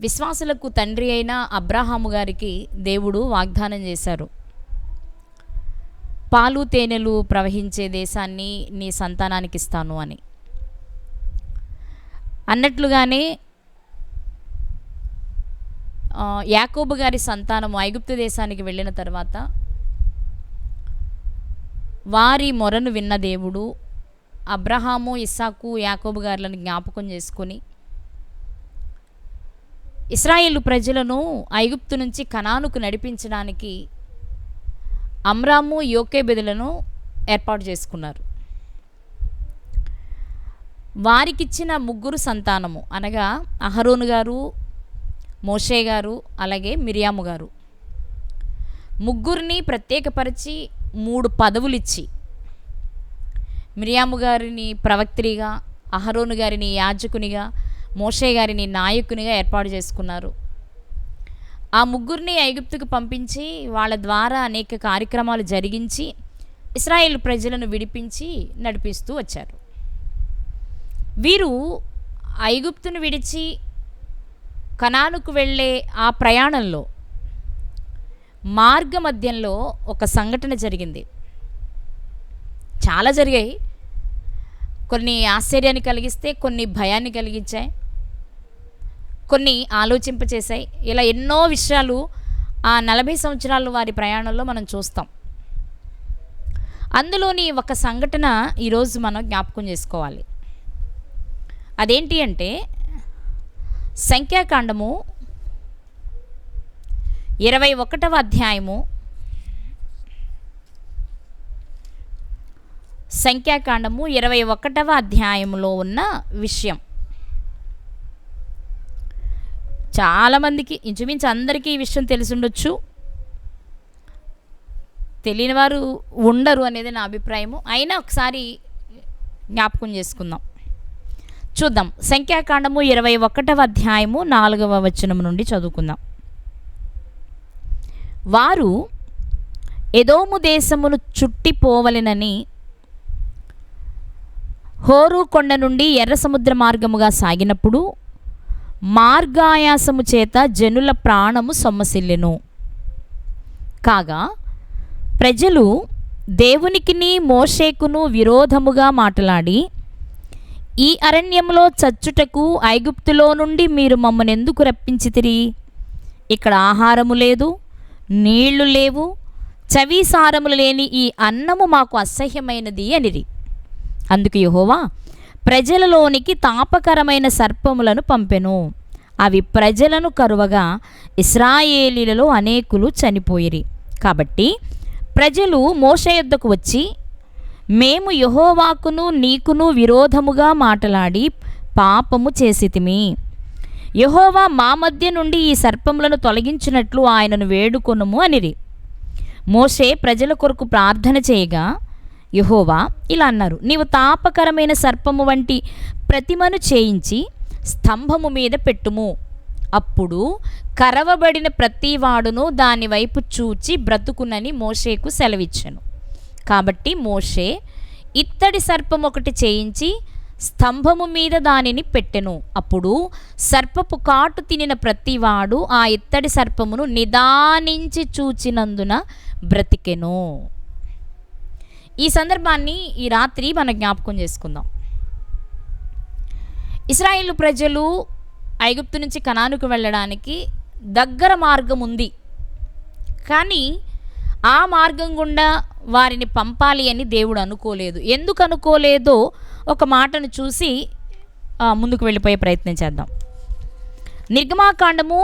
విశ్వాసులకు తండ్రి అయిన అబ్రాహాము గారికి దేవుడు వాగ్దానం చేశారు. పాలు తేనెలు ప్రవహించే దేశాన్ని నీ సంతానానికి ఇస్తాను అని. అన్నట్లుగానే యాకోబు గారి సంతానము ఐగుప్తు దేశానికి వెళ్ళిన తర్వాత వారి మొరను విన్న దేవుడు అబ్రహాము, ఇస్సాకు, యాకోబు గారులను జ్ఞాపకం చేసుకొని ఇశ్రాయేలు ప్రజలను ఐగుప్తు నుంచి కనానుకు నడిపించడానికి అమ్రాము, యోకేబెదులను ఏర్పాటు చేసుకున్నారు. వారికిచ్చిన ముగ్గురు సంతానము అనగా అహరోను గారు, మోషే గారు, అలాగే మిరియాము గారు, ముగ్గురిని ప్రత్యేకపరిచి 3 పదవులు ఇచ్చి మిరియాము గారిని ప్రవక్త్రిగా, అహరోను గారిని యాజకునిగా, మోషే గారిని నాయకునిగా ఏర్పాటు చేసుకున్నారు. ఆ ముగ్గురిని ఐగుప్తుకు పంపించి వాళ్ళ ద్వారా అనేక కార్యక్రమాలు జరిగించి ఇశ్రాయేలు ప్రజలను విడిపించి నడిపిస్తూ వచ్చారు. వీరు ఐగుప్తును విడిచి కనానుకు వెళ్ళే ఆ ప్రయాణంలో మార్గ మధ్యంలో ఒక సంఘటన జరిగింది. చాలా జరిగాయి. కొన్ని ఆశ్చర్యాన్ని కలిగిస్తే, కొన్ని భయాన్ని కలిగించాయి, కొన్ని ఆలోచింపచేశాయి. ఇలా ఎన్నో విషయాలు ఆ 40 సంవత్సరాలు వారి ప్రయాణంలో మనం చూస్తాం. అందులోని ఒక సంఘటన ఈరోజు మనం జ్ఞాపకం చేసుకోవాలి. అదేంటి అంటే సంఖ్యాకాండము 21వ అధ్యాయము, సంఖ్యాకాండము 21వ అధ్యాయంలో ఉన్న విషయం. చాలామందికి, ఇంచుమించు అందరికీ ఈ విషయం తెలిసి ఉండొచ్చు, తెలియని వారు ఉండరు అనేది నా అభిప్రాయము. అయినా ఒకసారి జ్ఞాపకం చేసుకుందాం, చూద్దాం. సంఖ్యాకాండము 21వ అధ్యాయము 4వ వచనం నుండి చదువుకుందాం. వారు ఎదోము దేశమును చుట్టిపోవలెనని హోరు కొండ నుండి ఎర్ర సముద్ర మార్గముగా సాగినప్పుడు మార్గాయాసము చేత జనుల ప్రాణము సొమ్మసిల్లెను. కాగా ప్రజలు దేవునికిని మోషేకును విరోధముగా మాట్లాడి, ఈ అరణ్యంలో చచ్చుటకు ఐగుప్తులో నుండి మీరు మమ్మల్ని ఎందుకు రప్పించితిరి? ఇక్కడ ఆహారము లేదు, నీళ్లు లేవు, చవిసారములు లేని ఈ అన్నము మాకు అసహ్యమైనది అనిరి. అందుకు యెహోవా ప్రజలలోనికి తాపకరమైన సర్పములను పంపెను. అవి ప్రజలను కరువగా ఇశ్రాయేలీలలో అనేకులు చనిపోయిరి. కాబట్టి ప్రజలు మోషే యొద్దకు వచ్చి, మేము యెహోవాకును నీకును విరోధముగా మాట్లాడి పాపము చేసితిమి. యెహోవా మా మధ్య నుండి ఈ సర్పములను తొలగించినట్లు ఆయనను వేడుకొనుము అనిరి. మోషే ప్రజల కొరకు ప్రార్థన చేయగా యెహోవా ఇలా అన్నారు, నీవు తాపకరమైన సర్పము వంటి ప్రతిమను చేయించి స్తంభము మీద పెట్టుము. అప్పుడు కరవబడిన ప్రతివాడును దాని వైపు చూచి బ్రతుకునని మోషేకు సెలవిచ్చెను. కాబట్టి మోషే ఇత్తడి సర్పం ఒకటి చేయించి స్తంభము మీద దానిని పెట్టెను. అప్పుడు సర్పపు కాటు తినిన ప్రతివాడు ఆ ఇత్తడి సర్పమును నిదానించి చూచినందున బ్రతికెను. ఈ సందర్భాన్ని ఈ రాత్రి మనం జ్ఞాపకం చేసుకుందాం. ఇశ్రాయేలు ప్రజలు ఐగుప్తు నుంచి కనానుకు వెళ్ళడానికి దగ్గర మార్గం ఉంది, కానీ ఆ మార్గం గుండా వారిని పంపాలి అని దేవుడు అనుకోలేదు. ఎందుకు అనుకోలేదో ఒక మాటను చూసి ముందుకు వెళ్ళిపోయే ప్రయత్నం చేద్దాం. నిర్గమాకాండము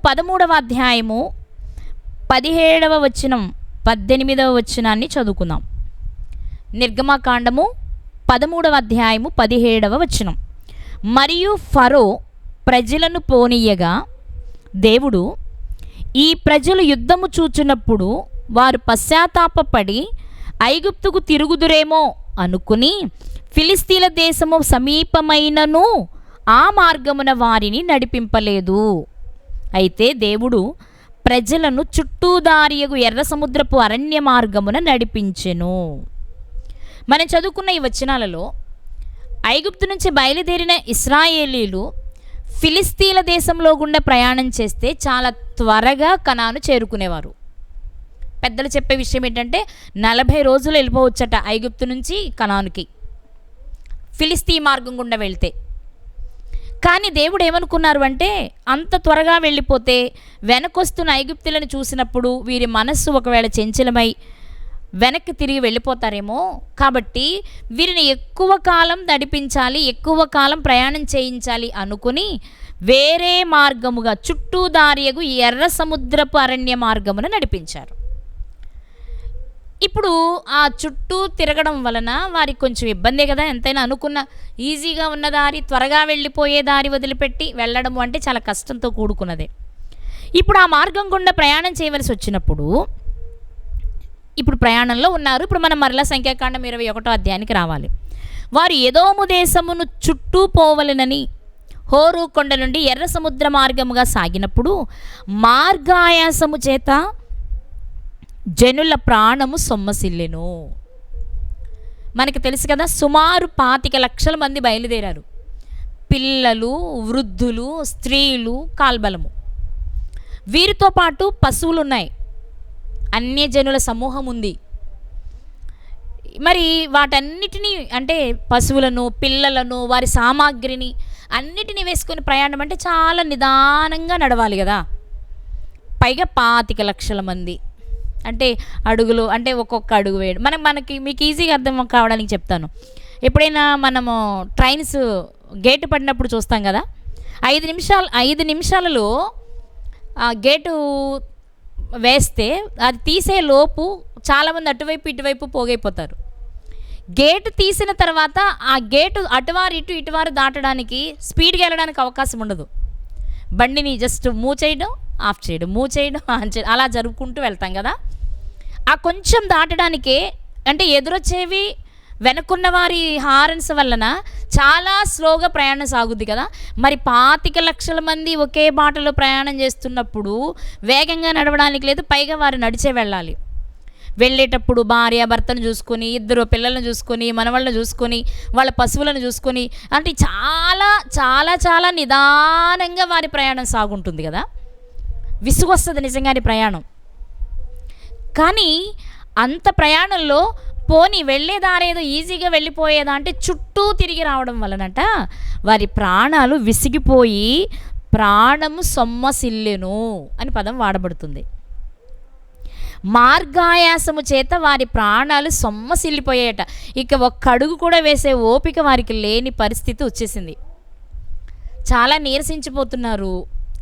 13వ అధ్యాయము 17వ వచనం 18వ వచనాన్ని చదువుకుందాం. నిర్గమాకాండము 13వ అధ్యాయము 17వ వచనం. మరియు ఫరో ప్రజలను పోనీయగా దేవుడు, ఈ ప్రజలు యుద్ధము చూచున్నప్పుడు వారు పశ్చాత్తాపపడి ఐగుప్తుకు తిరుగుదురేమో అనుకుని ఫిలిస్తీన్ల దేశము సమీపమైనను ఆ మార్గమున వారిని నడిపింపలేదు. అయితే దేవుడు ప్రజలను చుట్టూదారియగు ఎర్ర సముద్రపు అరణ్య మార్గమున నడిపించెను. మనం చదువుకున్న ఈ వచనాలలో ఐగుప్తు నుంచి బయలుదేరిన ఇశ్రాయేలీలు ఫిలిస్తీన్ల దేశంలో గుండా ప్రయాణం చేస్తే చాలా త్వరగా కనాను చేరుకునేవారు. పెద్దలు చెప్పే విషయం ఏంటంటే 40 రోజులు వెళ్ళిపోవచ్చట ఐగుప్తు నుంచి కనానుకి, ఫిలిస్తీ మార్గం గుండా వెళ్తే. కానీ దేవుడు ఏమనుకున్నారు అంటే, అంత త్వరగా వెళ్ళిపోతే వెనకొస్తున్న ఐగుప్తులను చూసినప్పుడు వీరి మనస్సు ఒకవేళ చంచలమై వెనక్కి తిరిగి వెళ్ళిపోతారేమో, కాబట్టి వీరిని ఎక్కువ కాలం నడిపించాలి, ఎక్కువ కాలం ప్రయాణం చేయించాలి అనుకుని వేరే మార్గముగా చుట్టూ దారియగు ఎర్ర సముద్రపు అరణ్య మార్గమును నడిపించారు. ఇప్పుడు ఆ చుట్టూ తిరగడం వలన వారికి కొంచెం ఇబ్బందే కదా. ఎంతైనా అనుకున్న ఈజీగా ఉన్న దారి, త్వరగా వెళ్ళిపోయే దారి వదిలిపెట్టి వెళ్ళడం అంటే చాలా కష్టంతో కూడుకున్నదే. ఇప్పుడు ఆ మార్గం గుండా ప్రయాణం చేయవలసి వచ్చినప్పుడు ఇప్పుడు ప్రయాణంలో ఉన్నారు. ఇప్పుడు మనం మరలా సంఖ్యాకాండం 21వ అధ్యాయానికి రావాలి. వారు ఎదోము దేశమును చుట్టూ పోవలెనని హోరు కొండ నుండి ఎర్ర సముద్ర మార్గముగా సాగినప్పుడు మార్గాయాసము చేత జనుల ప్రాణము సొమ్మసిల్లెను. మనకి తెలుసు కదా, సుమారు 25 లక్షల మంది బయలుదేరారు. పిల్లలు, వృద్ధులు, స్త్రీలు, కాల్బలము. వీరితో పాటు పశువులు ఉన్నాయి, అన్యజనుల సమూహం ఉంది. మరి వాటన్నిటినీ అంటే పశువులను, పిల్లలను, వారి సామాగ్రిని అన్నిటినీ వేసుకొని ప్రయాణం అంటే చాలా నిదానంగా నడవాలి కదా. పైగా 25 లక్షల మంది అంటే అడుగులు అంటే ఒక్కొక్క అడుగు వేయడం. మనకి మీకు ఈజీగా అర్థం కావడానికి చెప్తాను. ఎప్పుడైనా మనము ట్రైన్స్ గేటు పడినప్పుడు చూస్తాం కదా, 5 నిమిషాలలో గేటు వేస్తే అది తీసే లోపు చాలామంది అటువైపు ఇటువైపు పోగైపోతారు. గేటు తీసిన తర్వాత ఆ గేటు అటువారు ఇటువారు దాటడానికి స్పీడ్గా వెళ్ళడానికి అవకాశం ఉండదు. బండిని జస్ట్ మూవ్ చేయడం, ఆఫ్ చేయడం, మూవ్ చేయడం, ఆన్ చేయడం, అలా జరుపుకుంటూ వెళ్తాం కదా. ఆ కొంచెం దాటడానికే అంటే ఎదురొచ్చేవి వెనుకున్న వారి హారన్స్ వలన చాలా స్లోగా ప్రయాణం సాగుద్ది కదా. మరి 25 లక్షల మంది ఒకే బాటలో ప్రయాణం చేస్తున్నప్పుడు వేగంగా నడవడానికి లేదు, పైగా వారు నడిచే వెళ్ళాలి. వెళ్ళేటప్పుడు భార్య భర్తను చూసుకొని, 2 పిల్లలను చూసుకొని, మనవాళ్ళను చూసుకొని, వాళ్ళ పశువులను చూసుకొని, అంటే చాలా చాలా చాలా నిదానంగా వారి ప్రయాణం సాగుంటుంది కదా. విసుగొస్తుంది నిజంగానే ప్రయాణం. కానీ అంత ప్రయాణంలో పోనీ వెళ్ళేదారేదో ఈజీగా వెళ్ళిపోయేదా అంటే చుట్టూ తిరిగి రావడం వలనట వారి ప్రాణాలు విసిగిపోయి ప్రాణము సొమ్మసిల్లెను అని పదం వాడబడుతుంది. మార్గాయాసము చేత వారి ప్రాణాలు సొమ్మసిల్లిపోయాయట. ఇక ఒక్క అడుగు కూడా వేసే ఓపిక వారికి లేని పరిస్థితి వచ్చేసింది. చాలా నీరసించిపోతున్నారు,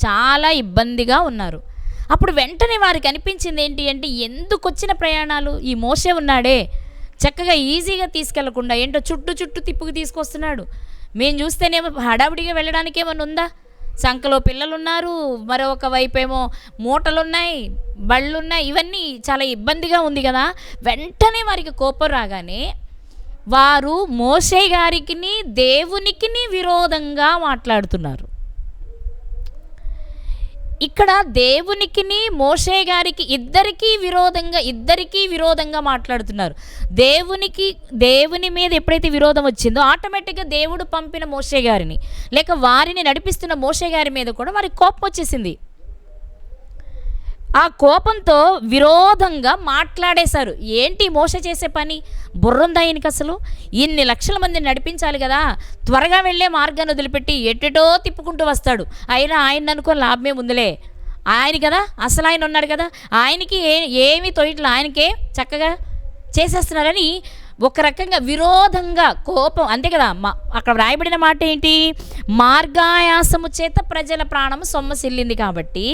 చాలా ఇబ్బందిగా ఉన్నారు. అప్పుడు వెంటనే వారికి అనిపించింది ఏంటి అంటే, ఎందుకు వచ్చిన ప్రయాణాలు, ఈ మోషే ఉన్నాడే చక్కగా ఈజీగా తీసుకెళ్లకుండా ఏంటో చుట్టూ తిప్పుకు తీసుకొస్తున్నాడు. మేము చూస్తేనేమో హడావిడిగా వెళ్ళడానికి ఏమైనా ఉందా? సంకలో పిల్లలున్నారు, మరొక వైపేమో మూటలున్నాయి, బళ్ళున్నాయి, ఇవన్నీ చాలా ఇబ్బందిగా ఉంది కదా. వెంటనే వారికి కోపం రాగానే వారు మోషే గారికి దేవునికి విరోధంగా మాట్లాడుతున్నారు. ఇక్కడ దేవునికి మోషే గారికి ఇద్దరికీ విరోధంగా మాట్లాడుతున్నారు. దేవుని మీద ఎప్పుడైతే విరోధం వచ్చిందో ఆటోమేటిక్గా దేవుడు పంపిన మోషే గారిని లేక వారిని నడిపిస్తున్న మోషే గారి మీద కూడా వారికి కోపం వచ్చేసింది. ఆ కోపంతో విరోధంగా మాట్లాడేశారు. ఏంటి మోషే చేసే పని? బుర్రుందా ఈయనకి అసలు? ఇన్ని లక్షల మందిని నడిపించాలి కదా, త్వరగా వెళ్ళే మార్గాన్ని వదిలిపెట్టి ఎట్టెటో తిప్పుకుంటూ వస్తాడు. అయినా ఆయన అనుకోని లాభమే ముందులే, ఆయన కదా అసలు ఆయన ఉన్నాడు కదా, ఆయనకి ఏమీ తొయట్లా, ఆయనకే చక్కగా చేసేస్తున్నారని ఒక రకంగా విరోధంగా కోపం. అంతే కదా, అక్కడ వ్రాయబడిన మాట ఏంటి? మార్గాయాసము చేత ప్రజల ప్రాణము సొమ్మసిల్లింది. కాబట్టి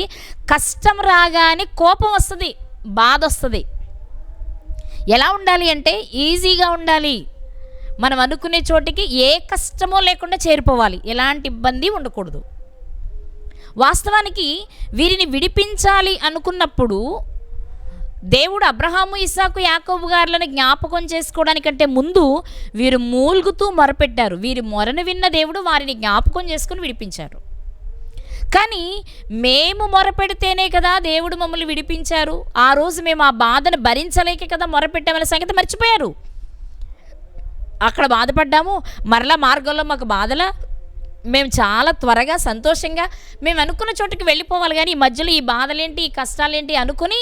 కష్టం రాగానే కోపం వస్తుంది, బాధ వస్తుంది. ఎలా ఉండాలి అంటే ఈజీగా ఉండాలి. మనం అనుకునే చోటికి ఏ కష్టమో లేకుండా చేరిపోవాలి, ఎలాంటి ఇబ్బంది ఉండకూడదు. వాస్తవానికి వీరిని విడిపించాలి అనుకున్నప్పుడు దేవుడు అబ్రహాము, ఇస్సాకు, యాకోబు గారులను జ్ఞాపకం చేసుకోవడానికంటే ముందు వీరు మూల్గుతూ మొరపెట్టారు. వీరి మొరను విన్న దేవుడు వారిని జ్ఞాపకం చేసుకుని విడిపించారు. కానీ మేము మొరపెడితేనే కదా దేవుడు మమ్మల్ని విడిపించారు, ఆ రోజు మేము ఆ బాధను భరించలేక కదా మొరపెట్టామనే సంగతి మర్చిపోయారు. అక్కడ బాధపడ్డాము, మరలా మార్గంలో మాకు బాధలా, మేము చాలా త్వరగా సంతోషంగా మేము అనుకున్న చోటుకి వెళ్ళిపోవాలి, కానీ ఈ మధ్యలో ఈ బాధలేంటి, ఈ కష్టాలేంటి అనుకుని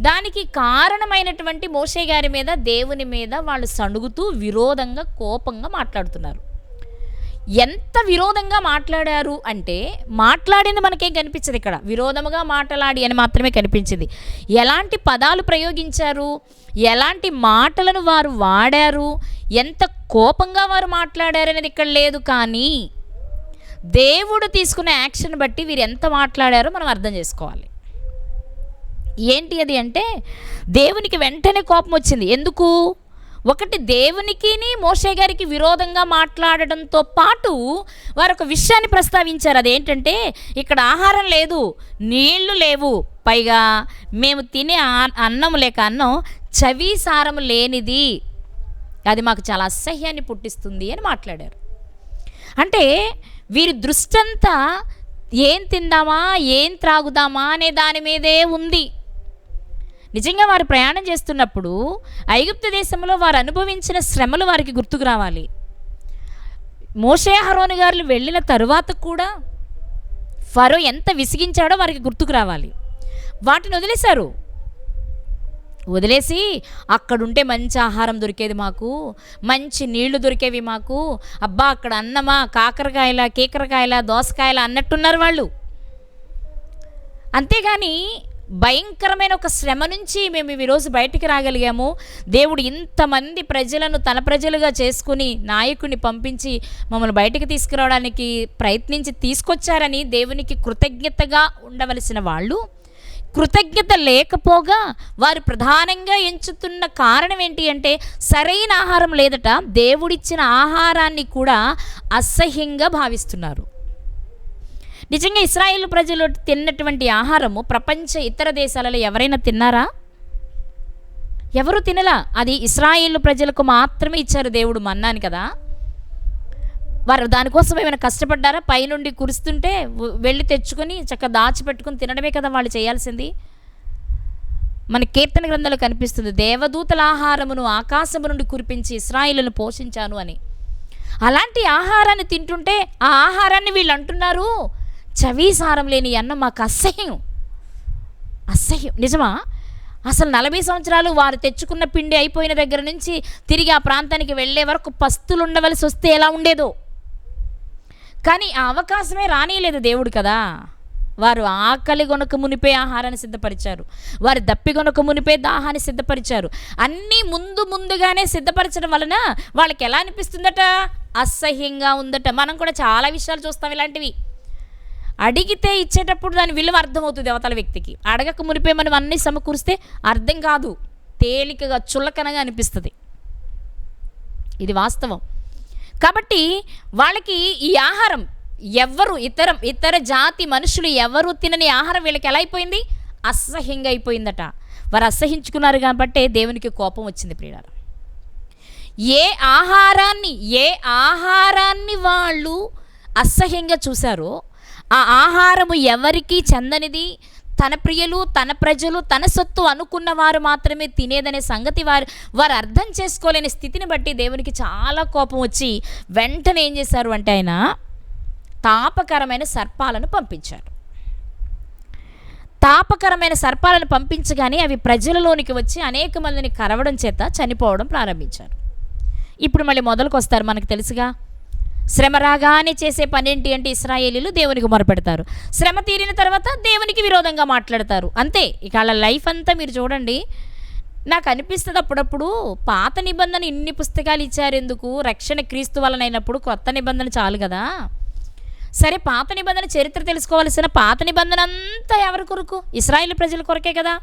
దానికి కారణమైనటువంటి మోషే గారి మీద, దేవుని మీద వాళ్ళు సణుగుతూ విరోధంగా కోపంగా మాట్లాడుతున్నారు. ఎంత విరోధంగా మాట్లాడారు అంటే, మాట్లాడింది మనకేం కనిపించదు, ఇక్కడ విరోధముగా మాట్లాడి అని మాత్రమే కనిపించింది. ఎలాంటి పదాలు ప్రయోగించారు, ఎలాంటి మాటలను వారు వాడారు, ఎంత కోపంగా వారు మాట్లాడారు అనేది ఇక్కడ లేదు. కానీ దేవుడు తీసుకున్న యాక్షన్ బట్టి వీరు ఎంత మాట్లాడారో మనం అర్థం చేసుకోవాలి. ఏంటి అది అంటే, దేవునికి వెంటనే కోపం వచ్చింది. ఎందుకు? ఒకటి, దేవునికి మోషే గారికి విరోధంగా మాట్లాడడంతో పాటు వారు ఒక విషయాన్ని ప్రస్తావించారు. అదేంటంటే, ఇక్కడ ఆహారం లేదు, నీళ్లు లేవు, పైగా మేము తినే అన్నం చవి సారము లేనిది, అది మాకు చాలా అసహ్యాన్ని పుట్టిస్తుంది అని మాట్లాడారు. అంటే వీరి దృష్టంతా ఏం తిందామా, ఏం త్రాగుదామా అనే దాని మీదే ఉంది. నిజంగా వారు ప్రయాణం చేస్తున్నప్పుడు ఐగుప్తు దేశంలో వారు అనుభవించిన శ్రమలు వారికి గుర్తుకు రావాలి. మోషే అహరోను గారు వెళ్ళిన తరువాత కూడా ఫరో ఎంత విసిగించాడో వారికి గుర్తుకు రావాలి. వాటిని వదిలేసి అక్కడుంటే మంచి ఆహారం దొరికేది మాకు, మంచి నీళ్లు దొరికేవి మాకు, అబ్బా అక్కడ అన్నమా, కాకరకాయల, కీకరకాయల, దోసకాయల అన్నట్టున్నారు వాళ్ళు. అంతేగాని భయంకరమైన ఒక శ్రమ నుంచి మేము ఈరోజు బయటికి రాగలిగాము, దేవుడు ఇంతమంది ప్రజలను తన ప్రజలుగా చేసుకుని నాయకుడిని పంపించి మమ్మల్ని బయటికి తీసుకురావడానికి ప్రయత్నించి తీసుకొచ్చారని దేవునికి కృతజ్ఞతగా ఉండవలసిన వాళ్ళు, కృతజ్ఞత లేకపోగా వారు ప్రధానంగా ఎంచుతున్న కారణం ఏంటి అంటే, సరైన ఆహారం లేదట, దేవుడిచ్చిన ఆహారాన్ని కూడా అసహ్యంగా భావిస్తున్నారు. నిజంగా ఇశ్రాయేలు ప్రజలు తిన్నటువంటి ఆహారము ప్రపంచ ఇతర దేశాలలో ఎవరైనా తిన్నారా? ఎవరు తినలా. అది ఇశ్రాయేలు ప్రజలకు మాత్రమే ఇచ్చారు దేవుడు మన్నాని కదా. వారు దానికోసం ఏమైనా కష్టపడ్డారా? పైనుండి కురుస్తుంటే వెళ్ళి తెచ్చుకొని చక్కగా దాచిపెట్టుకుని తినడమే కదా వాళ్ళు చేయాల్సింది. మన కీర్తన గ్రంథంలో కనిపిస్తుంది, దేవదూతల ఆహారమును ఆకాశము నుండి కురిపించి ఇశ్రాయేలును పోషించాను అని. అలాంటి ఆహారాన్ని తింటుంటే ఆ ఆహారాన్ని వీళ్ళు అంటున్నారు, చవీసారం లేని అన్నం మాకు అసహ్యం. నిజమా? అసలు 40 సంవత్సరాలు వారు తెచ్చుకున్న పిండి అయిపోయిన దగ్గర నుంచి తిరిగి ఆ ప్రాంతానికి వెళ్ళే వరకు పస్తులు ఉండవలసి వస్తే ఎలా ఉండేదో. కానీ ఆ అవకాశమే రానియలేదు దేవుడు కదా. వారు ఆకలి గొనక మునిపే ఆహారాన్ని సిద్ధపరిచారు, వారు దప్పి గొనక మునిపే దాహాన్ని సిద్ధపరిచారు. అన్నీ ముందుగానే సిద్ధపరచడం వలన వాళ్ళకి ఎలా అనిపిస్తుందట? అసహ్యంగా ఉందట. మనం కూడా చాలా విషయాలు చూస్తాం ఇలాంటివి. అడిగితే ఇచ్చేటప్పుడు దాని విలువ అర్థమవుతుంది అవతల వ్యక్తికి. అడగక మునిపే మనం అన్నీ సమకూరిస్తే అర్థం కాదు, తేలికగా చుల్లకనగా అనిపిస్తుంది. ఇది వాస్తవం. కాబట్టి వాళ్ళకి ఈ ఆహారం ఎవరు ఇతర జాతి మనుషులు ఎవరు తినని ఆహారం వీళ్ళకి ఎలా అయిపోయింది? అసహ్యంగా అయిపోయిందట. వారు అసహించుకున్నారు కాబట్టి దేవునికి కోపం వచ్చింది. ప్రియులారా, ఏ ఆహారాన్ని వాళ్ళు అసహ్యంగా చూశారో ఆ ఆహారము ఎవరికి చెందనిది, తన ప్రియులు, తన ప్రజలు, తన సొత్తు అనుకున్న వారు మాత్రమే తినేదనే సంగతి వారు అర్థం చేసుకోలేని స్థితిని బట్టి దేవునికి చాలా కోపం వచ్చి వెంటనే ఏం చేశారు అంటే, ఆయన తాపకరమైన సర్పాలను పంపించారు. తాపకరమైన సర్పాలను పంపించగానే అవి ప్రజలలోనికి వచ్చి అనేక మందిని కరవడం చేత చనిపోవడం ప్రారంభించారు. ఇప్పుడు మళ్ళీ మొదలుకు వస్తారు. మనకు తెలుసుగా, శ్రమ రాగానే చేసే పని ఏంటి అంటే ఇశ్రాయేలీలు దేవునికి మొరపెడతారు. శ్రమ తీరిన తర్వాత దేవునికి విరోధంగా మాట్లాడతారు. అంతే. ఇక వాళ్ళ లైఫ్ అంతా మీరు చూడండి. నాకు అనిపిస్తుంది అప్పుడప్పుడు, పాత నిబంధన ఇన్ని పుస్తకాలు ఇచ్చారు ఎందుకు? రక్షణ క్రీస్తు వలనైనప్పుడు కొత్త నిబంధన చాలు కదా. సరే, పాత నిబంధన చరిత్ర తెలుసుకోవాల్సిన పాత నిబంధన అంతా ఎవరి కొరకు? ఇశ్రాయేలు ప్రజల కొరకే కదా.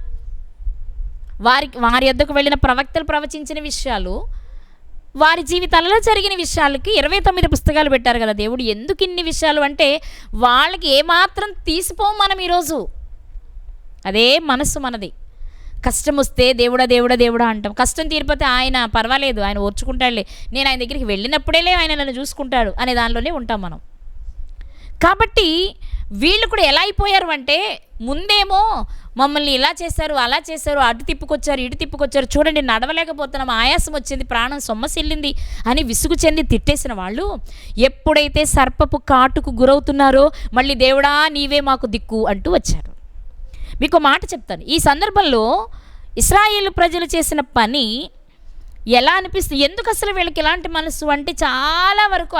వారి యొద్దకు వెళ్ళిన ప్రవక్తలు ప్రవచించిన విషయాలు, వారి జీవితాలలో జరిగిన విషయాలకి 29 పుస్తకాలు పెట్టారు కదా దేవుడు. ఎందుకు ఇన్ని విషయాలు అంటే, వాళ్ళకి ఏమాత్రం తీసిపోం మనం ఈరోజు. అదే మనస్సు మనది. కష్టం వస్తే దేవుడా అంటాం. కష్టం తీరిపోతే ఆయన పర్వాలేదు, ఆయన ఓర్చుకుంటాడులే, నేను ఆయన దగ్గరికి వెళ్ళినప్పుడేలే ఆయన నన్ను చూసుకుంటాడు అనే దానిలోనే ఉంటాం మనం. కాబట్టి వీళ్ళు కూడా ఎలా అయిపోయారు అంటే, ముందేమో మమ్మల్ని ఇలా చేశారు, అలా చేశారు, అటు తిప్పుకొచ్చారు, ఇటు తిప్పుకొచ్చారు, చూడండి నడవలేకపోతున్నాం, ఆయాసం వచ్చింది, ప్రాణం సొమ్మసిల్లింది అని విసుగు చెంది తిట్టేసిన వాళ్ళు ఎప్పుడైతే సర్పపు కాటుకు గురవుతున్నారో మళ్ళీ దేవుడా నీవే మాకు దిక్కు అంటూ వచ్చారు. మీకు మాట చెప్తాను, ఈ సందర్భంలో ఇశ్రాయేలు ప్రజలు చేసిన పని ఎలా అనిపిస్తుంది, ఎందుకు అసలు వీళ్ళకి ఎలాంటి మనసు అంటే, చాలా వరకు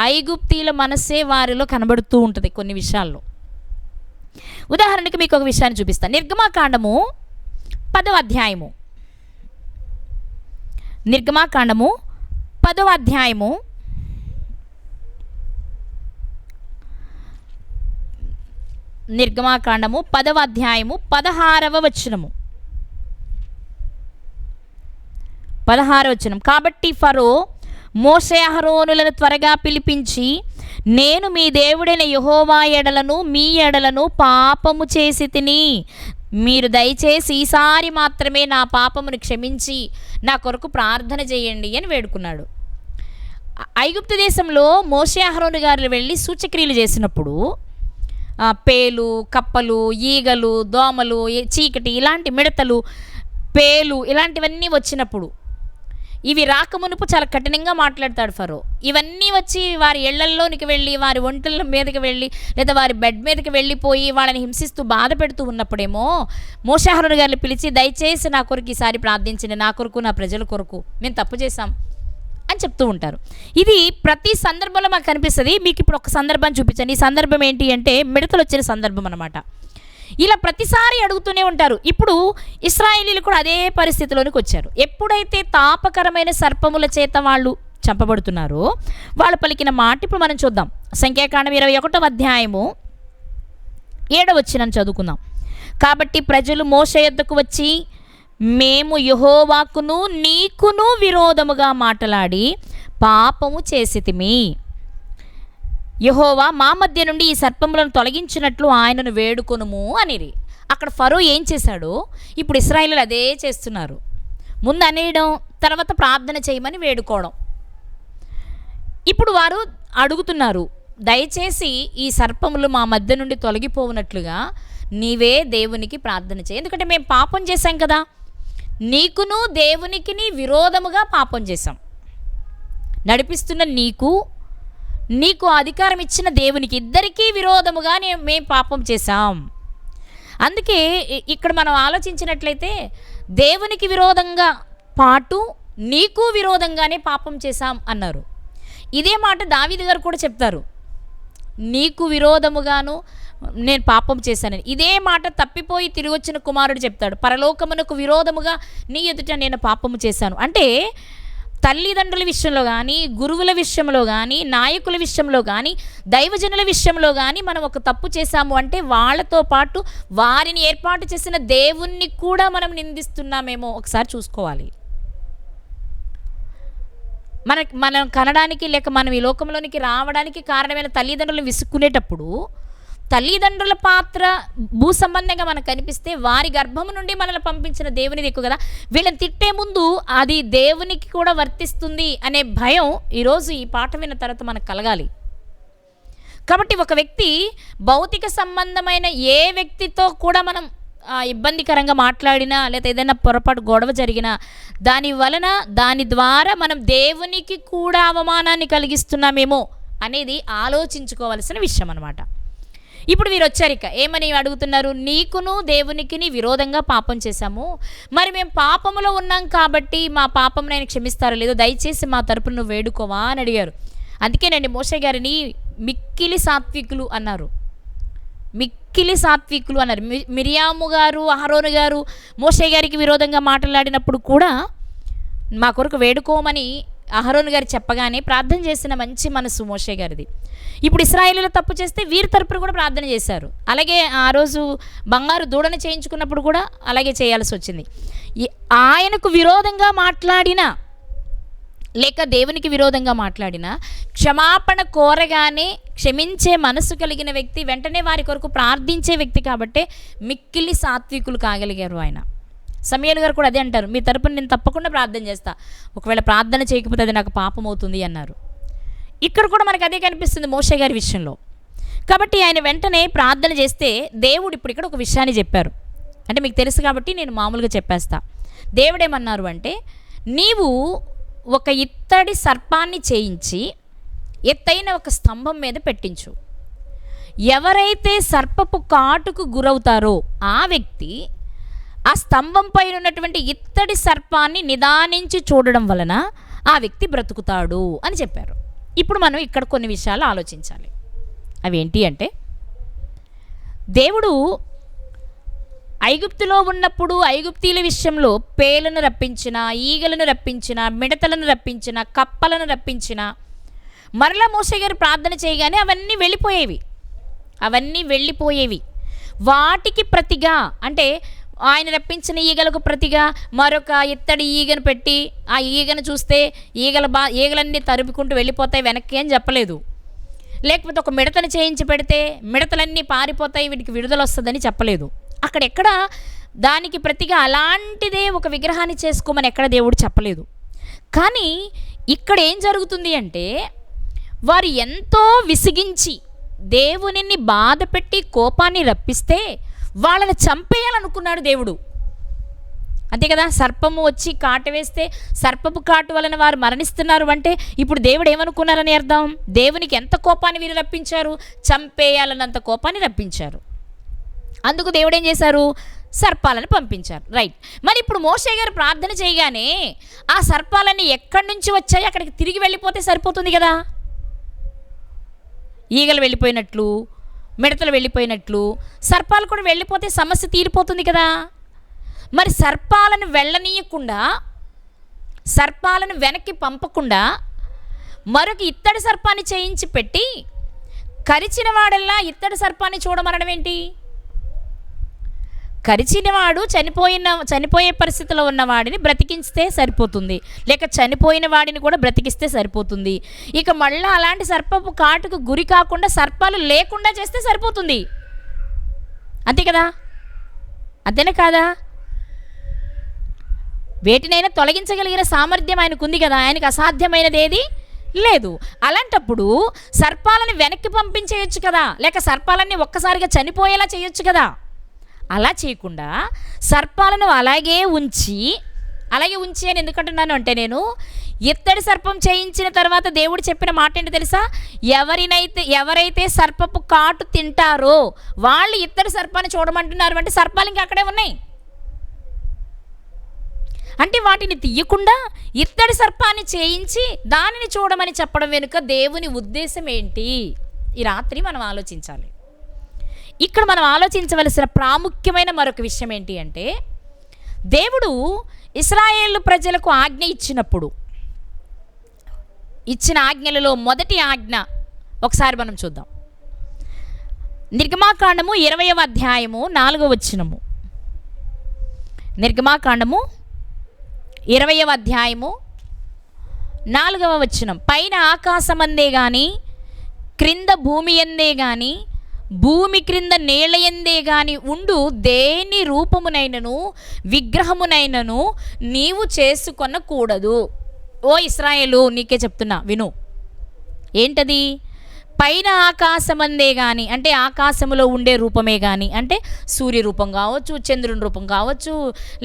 ఐగుప్తీల మనస్సే వారిలో కనబడుతూ ఉంటుంది కొన్ని విషయాల్లో. ఉదాహరణకి మీకు ఒక విషయాన్ని చూపిస్తాను. నిర్గమాకాండము 10వ అధ్యాయము, నిర్గమాకాండము 10వ అధ్యాయము 16వ వచనము. 16వ వచనం. కాబట్టి ఫరో మోషే అహరోనులను త్వరగా పిలిపించి, నేను మీ దేవుడైన యెహోవా ఎడలను మీ ఎడలను పాపము చేసి తిని, మీరు దయచేసి ఈసారి మాత్రమే నా పాపమును క్షమించి నా కొరకు ప్రార్థన చేయండి అని వేడుకున్నాడు. ఐగుప్తు దేశంలో మోషే అహరోను గారు వెళ్ళి సూచక్రియలు చేసినప్పుడు పేలు, కప్పలు, ఈగలు, దోమలు, చీకటి, ఇలాంటి మిడతలు, పేలు ఇలాంటివన్నీ వచ్చినప్పుడు, ఇవి రాకమునుపు చాలా కఠినంగా మాట్లాడతాడు ఫరో. ఇవన్నీ వచ్చి వారి ఇళ్లల్లోనికి వెళ్ళి, వారి ఒంటల మీదకి వెళ్ళి, లేదా వారి బెడ్ మీదకి వెళ్ళిపోయి వాళ్ళని హింసిస్తూ బాధ పెడుతూ ఉన్నప్పుడేమో మోషే అహరోను గారిని పిలిచి, దయచేసి నా కొరకు ఈసారి ప్రార్థించండి, నా కొరకు, నా ప్రజల కొరకు, మేము తప్పు చేశాం అని చెప్తూ ఉంటారు. ఇది ప్రతి సందర్భంలో మాకు కనిపిస్తుంది. మీకు ఇప్పుడు ఒక సందర్భాన్ని చూపించాను. ఈ సందర్భం ఏంటి అంటే మిడతలు వచ్చిన సందర్భం అన్నమాట. ఇలా ప్రతిసారి అడుగుతూనే ఉంటారు. ఇప్పుడు ఇశ్రాయేలీలు కూడా అదే పరిస్థితిలోనికి వచ్చారు. ఎప్పుడైతే తాపకరమైన సర్పముల చేత వాళ్ళు చంపబడుతున్నారో వాళ్ళు పలికిన మాట ఇప్పుడు మనం చూద్దాం. సంఖ్యాకాండం 21వ అధ్యాయము 7వ వచనం చదువుకుందాం. కాబట్టి ప్రజలు మోషే యొద్దకు వచ్చి, మేము యెహోవాకును నీకును విరోధముగా మాట్లాడి పాపము చేసితిమి. యెహోవా మా మధ్య నుండి ఈ సర్పములను తొలగించినట్లు ఆయనను వేడుకొనుము అనిరి. అక్కడ ఫరో ఏం చేశాడో ఇప్పుడు ఇశ్రాయేలీయులు అదే చేస్తున్నారు. ముందు అనేయడం, తర్వాత ప్రార్థన చేయమని వేడుకోవడం. ఇప్పుడు వారు అడుగుతున్నారు, దయచేసి ఈ సర్పములు మా మధ్య నుండి తొలగిపోవునట్లుగా నీవే దేవునికి ప్రార్థన చేయి. ఎందుకంటే మేము పాపం చేశాం కదా, నీకును దేవునికి విరోధముగా పాపం చేశాం. నడిపిస్తున్న నీకు అధికారం ఇచ్చిన దేవునికి ఇద్దరికీ విరోధముగా మేము పాపం చేశాం. అందుకే ఇక్కడ మనం ఆలోచించినట్లయితే దేవునికి విరోధంగా పాటు నీకు విరోధంగానే పాపం చేశాం అన్నారు. ఇదే మాట దావీదు గారు కూడా చెప్తారు, నీకు విరోధముగాను నేను పాపం చేశానని. ఇదే మాట తప్పిపోయి తిరిగి వచ్చిన కుమారుడు చెప్తాడు, పరలోకమునకు విరోధముగా నీ ఎదుట నేను పాపము చేశాను. అంటే తల్లిదండ్రుల విషయంలో కానీ, గురువుల విషయంలో కానీ, నాయకుల విషయంలో కానీ, దైవజనుల విషయంలో కానీ మనం ఒక తప్పు చేశాము అంటే వాళ్ళతో పాటు వారిని ఏర్పాటు చేసిన దేవుణ్ణి కూడా మనం నిందిస్తున్నామేమో ఒకసారి చూసుకోవాలి. మనం కనడానికి లేక మనం ఈ లోకంలోనికి రావడానికి కారణమైన తల్లిదండ్రులను విసుక్కునేటప్పుడు తల్లిదండ్రుల పాత్ర భూ సంబంధంగా మనకు కనిపిస్తే వారి గర్భము నుండి మనల్ని పంపించిన దేవునిది ఎక్కువ కదా. వీళ్ళని తిట్టే ముందు అది దేవునికి కూడా వర్తిస్తుంది అనే భయం ఈరోజు ఈ పాట విన్న తర్వాత మనకు కలగాలి. కాబట్టి ఒక వ్యక్తి భౌతిక సంబంధమైన ఏ వ్యక్తితో కూడా మనం ఇబ్బందికరంగా మాట్లాడినా లేదా ఏదైనా పొరపాటు గొడవ జరిగినా దాని ద్వారా మనం దేవునికి కూడా అవమానాన్ని కలిగిస్తున్నామేమో అనేది ఆలోచించుకోవాల్సిన విషయం అన్నమాట. ఇప్పుడు వీరు వచ్చారు, ఇక ఏమని అడుగుతున్నారు, నీకును దేవునికి విరోధంగా పాపం చేశాము, మరి మేము పాపములో ఉన్నాం కాబట్టి మా పాపం ఆయన క్షమిస్తారో లేదో దయచేసి మా తరపున నువ్వు వేడుకోవా అని అడిగారు. అందుకేనండి మోషే గారిని మిక్కిలి సాత్వికులు అన్నారు. మిరియాము గారు, అహరోను గారు మోషే గారికి విరోధంగా మాట్లాడినప్పుడు కూడా మా కొరకు వేడుకోమని అహరోను గారు చెప్పగానే ప్రార్థన చేసిన మంచి మనసు మోషే గారిది. ఇప్పుడు ఇశ్రాయేలీయులు తప్పు చేస్తే వీరి తరపున కూడా ప్రార్థన చేశారు. అలాగే ఆ రోజు బంగారు దూడను చేయించుకున్నప్పుడు కూడా అలాగే చేయాల్సి వచ్చింది. ఆయనకు విరోధంగా మాట్లాడినా లేక దేవునికి విరోధంగా మాట్లాడినా క్షమాపణ కోరగానే క్షమించే మనసు కలిగిన వ్యక్తి, వెంటనే వారి కొరకు ప్రార్థించే వ్యక్తి కాబట్టే మిక్కిలి సాత్వికులు కాగలిగారు ఆయన. సమూయేలు గారు కూడా అదే అంటారు, మీ తరపున నేను తప్పకుండా ప్రార్థన చేస్తా, ఒకవేళ ప్రార్థన చేయకపోతే అది నాకు పాపం అవుతుంది అన్నారు. ఇక్కడ కూడా మనకు అదే కనిపిస్తుంది మోషే గారి విషయంలో. కాబట్టి ఆయన వెంటనే ప్రార్థన చేస్తే దేవుడు ఇప్పుడు ఇక్కడ ఒక విషయాన్ని చెప్పారు. అంటే మీకు తెలుసు కాబట్టి నేను మామూలుగా చెప్పేస్తా. దేవుడేమన్నారు అంటే, నీవు ఒక ఇత్తడి సర్పాన్ని చేయించి ఎత్తైన ఒక స్తంభం మీద పెట్టించు. ఎవరైతే సర్పపు కాటుకు గురవుతారో ఆ వ్యక్తి ఆ స్తంభం పైన ఉన్నటువంటి ఇత్తడి సర్పాన్ని నిదానించి చూడడం వలన ఆ వ్యక్తి బ్రతుకుతాడు అని చెప్పారు. ఇప్పుడు మనం ఇక్కడ కొన్ని విషయాలు ఆలోచించాలి. అవేంటి అంటే, దేవుడు ఐగుప్తులో ఉన్నప్పుడు ఐగుప్తీల విషయంలో పేలను రప్పించిన, ఈగలను రప్పించిన, మిడతలను రప్పించిన, కప్పలను రప్పించిన, మరలా మోషే గారు ప్రార్థన చేయగానే అవన్నీ వెళ్ళిపోయేవి. వాటికి ప్రతిగా అంటే ఆయన రప్పించిన ఈగలకు ప్రతిగా మరొక ఇత్తడి ఈగను పెట్టి ఆ ఈగను చూస్తే ఈగలన్నీ తరుపుకుంటూ వెళ్ళిపోతాయి వెనక్కి అని చెప్పలేదు. లేకపోతే ఒక మిడతను చేయించి పెడితే మిడతలన్నీ పారిపోతాయి, వీటికి విడుదల వస్తుందని చెప్పలేదు. అక్కడెక్కడ దానికి ప్రతిగా అలాంటిదే ఒక విగ్రహాన్ని చేసుకోమని ఎక్కడ దేవుడు చెప్పలేదు. కానీ ఇక్కడ ఏం జరుగుతుంది అంటే, వారు ఎంతో విసిగించి దేవునిని బాధ పెట్టి కోపాన్ని రప్పిస్తే వాళ్ళని చంపేయాలనుకున్నాడు దేవుడు. అంతే కదా, సర్పము వచ్చి కాటు వేస్తే సర్పపు కాటు వలన వారు మరణిస్తున్నారు అంటే ఇప్పుడు దేవుడు ఏమనుకున్నారని అర్థం? దేవునికి ఎంత కోపాన్ని వీరు రప్పించారు? చంపేయాలన్నంత కోపాన్ని రప్పించారు. అందుకు దేవుడు ఏం చేశారు? సర్పాలను పంపించారు. రైట్. మరి ఇప్పుడు మోషే గారు ప్రార్థన చేయగానే ఆ సర్పాలన్నీ ఎక్కడి నుంచి వచ్చాయి అక్కడికి తిరిగి వెళ్ళిపోతే సరిపోతుంది కదా. ఈగలు వెళ్ళిపోయినట్లు, మిడతలు వెళ్ళిపోయినట్లు సర్పాలు కూడా వెళ్ళిపోతే సమస్య తీరిపోతుంది కదా. మరి సర్పాలను వెళ్ళనీయకుండా, సర్పాలను వెనక్కి పంపకుండా మరొక ఇత్తడి సర్పాన్ని చేయించి పెట్టి కరిచిన వాడల్లా ఇత్తడి సర్పాన్ని చూడమనడం ఏంటి? కరిచినవాడు చనిపోయే పరిస్థితిలో ఉన్నవాడిని బ్రతికిస్తే సరిపోతుంది, లేక చనిపోయిన వాడిని కూడా బ్రతికిస్తే సరిపోతుంది. ఇక మళ్ళీ అలాంటి సర్పపు కాటుకు గురి కాకుండా సర్పాలు లేకుండా చేస్తే సరిపోతుంది. అంతే కదా, అంతేనా కాదా? వేటినైనా తొలగించగలిగిన సామర్థ్యం ఆయనకు ఉంది కదా, ఆయనకు అసాధ్యమైనది ఏది లేదు. అలాంటప్పుడు సర్పాలను వెనక్కి పంపించేయచ్చు కదా, లేక సర్పాలన్నీ ఒక్కసారిగా చనిపోయేలా చేయొచ్చు కదా. అలా చేయకుండా సర్పాలను అలాగే ఉంచి అని ఎందుకంటున్నాను అంటే, నేను ఇత్తడి సర్పం చేయించిన తర్వాత దేవుడు చెప్పిన మాట ఏంటో తెలుసా? ఎవరైతే సర్పపు కాటు తింటారో వాళ్ళు ఇత్తడి సర్పాన్ని చూడమంటున్నారు అంటే సర్పాలు ఇంకా అక్కడే ఉన్నాయి. అంటే వాటిని తీయకుండా ఇత్తడి సర్పాన్ని చేయించి దానిని చూడమని చెప్పడం వెనుక దేవుని ఉద్దేశం ఏంటి? ఈ రాత్రి మనం ఆలోచించాలి. ఇక్కడ మనం ఆలోచించవలసిన ప్రాముఖ్యమైన మరొక విషయం ఏంటి అంటే, దేవుడు ఇశ్రాయేలు ప్రజలకు ఆజ్ఞ ఇచ్చినప్పుడు ఇచ్చిన ఆజ్ఞలలో మొదటి ఆజ్ఞ ఒకసారి మనం చూద్దాం. నిర్గమాకాండము 20వ అధ్యాయము 4వ వచనము. నిర్గమాకాండము 20వ అధ్యాయము 4వ వచనం. పైన ఆకాశమందే గాని క్రింద భూమి ఎందే గాని భూమి క్రింద నేల ఎందే గాని ఉండు దేని రూపమునైనను విగ్రహమునైనను నీవు చేసుకొనకూడదు. ఓ ఇశ్రాయేలు, నీకే చెప్తున్నా విను. ఏంటది? పైన ఆకాశమందే కానీ అంటే ఆకాశములో ఉండే రూపమే కానీ, అంటే సూర్య రూపం కావచ్చు, చంద్రుని రూపం కావచ్చు,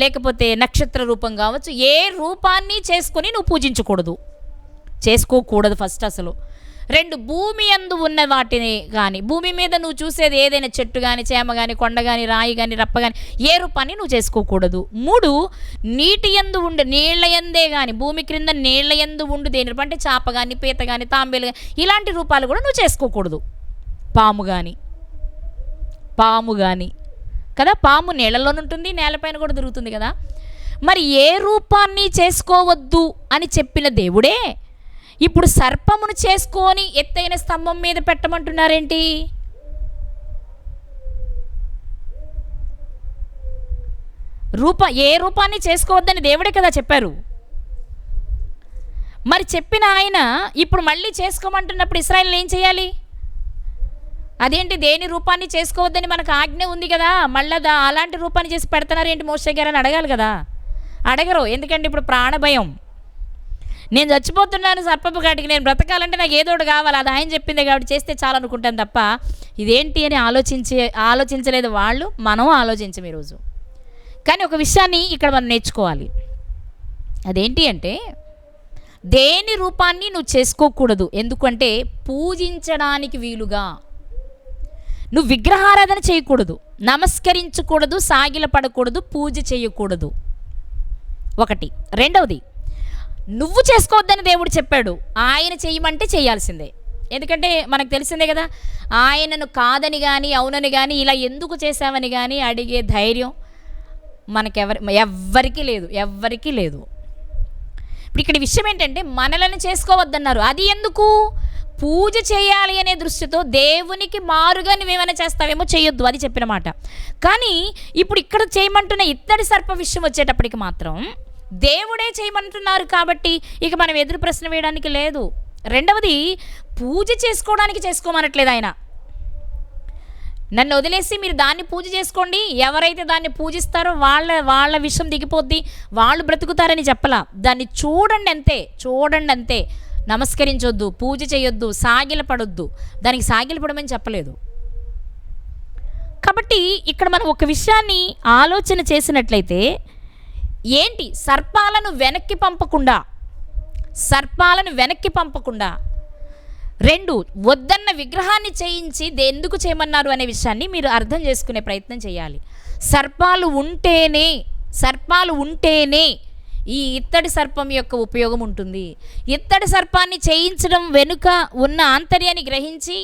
లేకపోతే నక్షత్ర రూపం కావచ్చు, ఏ రూపాన్ని చేసుకొని నువ్వు చేసుకోకూడదు. ఫస్ట్ అసలు 2 భూమి యందు ఉన్న వాటిని కానీ, భూమి మీద నువ్వు చూసేది ఏదైనా చెట్టు కానీ, చేమ కానీ, కొండ కానీ, రాయి కానీ, రప్ప కానీ ఏ రూపాన్ని నువ్వు చేసుకోకూడదు. 3 నీటి యందు ఉండే నీళ్ల యందే కానీ, భూమి క్రింద నీళ్ల యందు ఉండు దేని రూపం అంటే చాప కానీ, పీత కానీ, తాంబేలు కానీ ఇలాంటి రూపాలు కూడా నువ్వు చేసుకోకూడదు. పాము కానీ కదా, పాము నీళ్ళలోనుంటుంది, నేలపైన కూడా తిరుగుతుంది కదా. మరి ఏ రూపాన్ని చేసుకోవద్దు అని చెప్పిన దేవుడే ఇప్పుడు సర్పమును చేసుకొని ఎత్తైన స్తంభం మీద పెట్టమంటున్నారేంటి? ఏ రూపాన్ని చేసుకోవద్దని దేవుడే కదా చెప్పారు. మరి చెప్పిన ఆయన ఇప్పుడు మళ్ళీ చేసుకోమంటున్నప్పుడు ఇశ్రాయేలు ఏం చేయాలి? అదేంటి, దేని రూపాన్ని చేసుకోవద్దని మనకు ఆజ్ఞ ఉంది కదా, మళ్ళీ అలాంటి రూపాన్ని చేసి పెడతారు ఏంటి మోషే గారు అని అడగాలి కదా. అడగరు, ఎందుకంటే ఇప్పుడు ప్రాణభయం. నేను చచ్చిపోతున్నాను సర్పపు కాటికి, నేను బ్రతకాలంటే నాకు ఏదో ఒకటి కావాలి, అది ఆయన చెప్పిందే కాబట్టి చేస్తే చాలనుకుంటాను తప్ప ఇదేంటి అని ఆలోచించలేదు వాళ్ళు, మనం ఆలోచించం ఈరోజు. కానీ ఒక విషయాన్ని ఇక్కడ మనం నేర్చుకోవాలి. అదేంటి అంటే దేని రూపాన్ని నువ్వు చేసుకోకూడదు. ఎందుకంటే పూజించడానికి వీలుగా నువ్వు విగ్రహారాధన చేయకూడదు, నమస్కరించకూడదు, సాగిలపడకూడదు, పూజ చేయకూడదు. ఒకటి. రెండవది, నువ్వు చేసుకోవద్దని దేవుడు చెప్పాడు, ఆయన చేయమంటే చేయాల్సిందే. ఎందుకంటే మనకు తెలిసిందే కదా, ఆయనను కాదని కానీ అవునని కానీ ఇలా ఎందుకు చేశామని కానీ అడిగే ధైర్యం ఎవ్వరికీ లేదు. ఇప్పుడు ఇక్కడ విషయం ఏంటంటే మనలను చేసుకోవద్దన్నారు. అది ఎందుకు? పూజ చేయాలి అనే దృష్టితో దేవునికి మారుగా నువ్వేమైనా చేస్తావేమో, చేయొద్దు, అది చెప్పిన మాట. కానీ ఇప్పుడు ఇక్కడ చేయమంటున్న ఇత్తడి సర్ప విషయం వచ్చేటప్పటికి మాత్రం దేవుడే చేయమంటున్నారు కాబట్టి ఇక మనం ఎదురు ప్రశ్న వేయడానికి లేదు. రెండవది, పూజ చేసుకోవడానికి చేసుకోమనట్లేదు ఆయన. నన్ను వదిలేసి మీరు దాన్ని పూజ చేసుకోండి, ఎవరైతే దాన్ని పూజిస్తారో వాళ్ళ విషయం దిగిపోద్ది, వాళ్ళు బ్రతుకుతారని చెప్పలా. దాన్ని చూడండి అంతే. నమస్కరించొద్దు, పూజ చేయొద్దు, సాగిలపడొద్దు, దానికి సాగిలపడమని చెప్పలేదు. కాబట్టి ఇక్కడ మనం ఒక విషయాన్ని ఆలోచన చేసినట్లయితే ఏంటి, సర్పాలను వెనక్కి పంపకుండా, రెండు, వద్దన్న విగ్రహాన్ని చేయించి ఎందుకు చేయమన్నారు అనే విషయాన్ని మీరు అర్థం చేసుకునే ప్రయత్నం చేయాలి. సర్పాలు ఉంటేనే ఈ ఇత్తడి సర్పం యొక్క ఉపయోగం ఉంటుంది. ఇత్తడి సర్పాన్ని చేయించడం వెనుక ఉన్న ఆంతర్యాన్ని గ్రహించి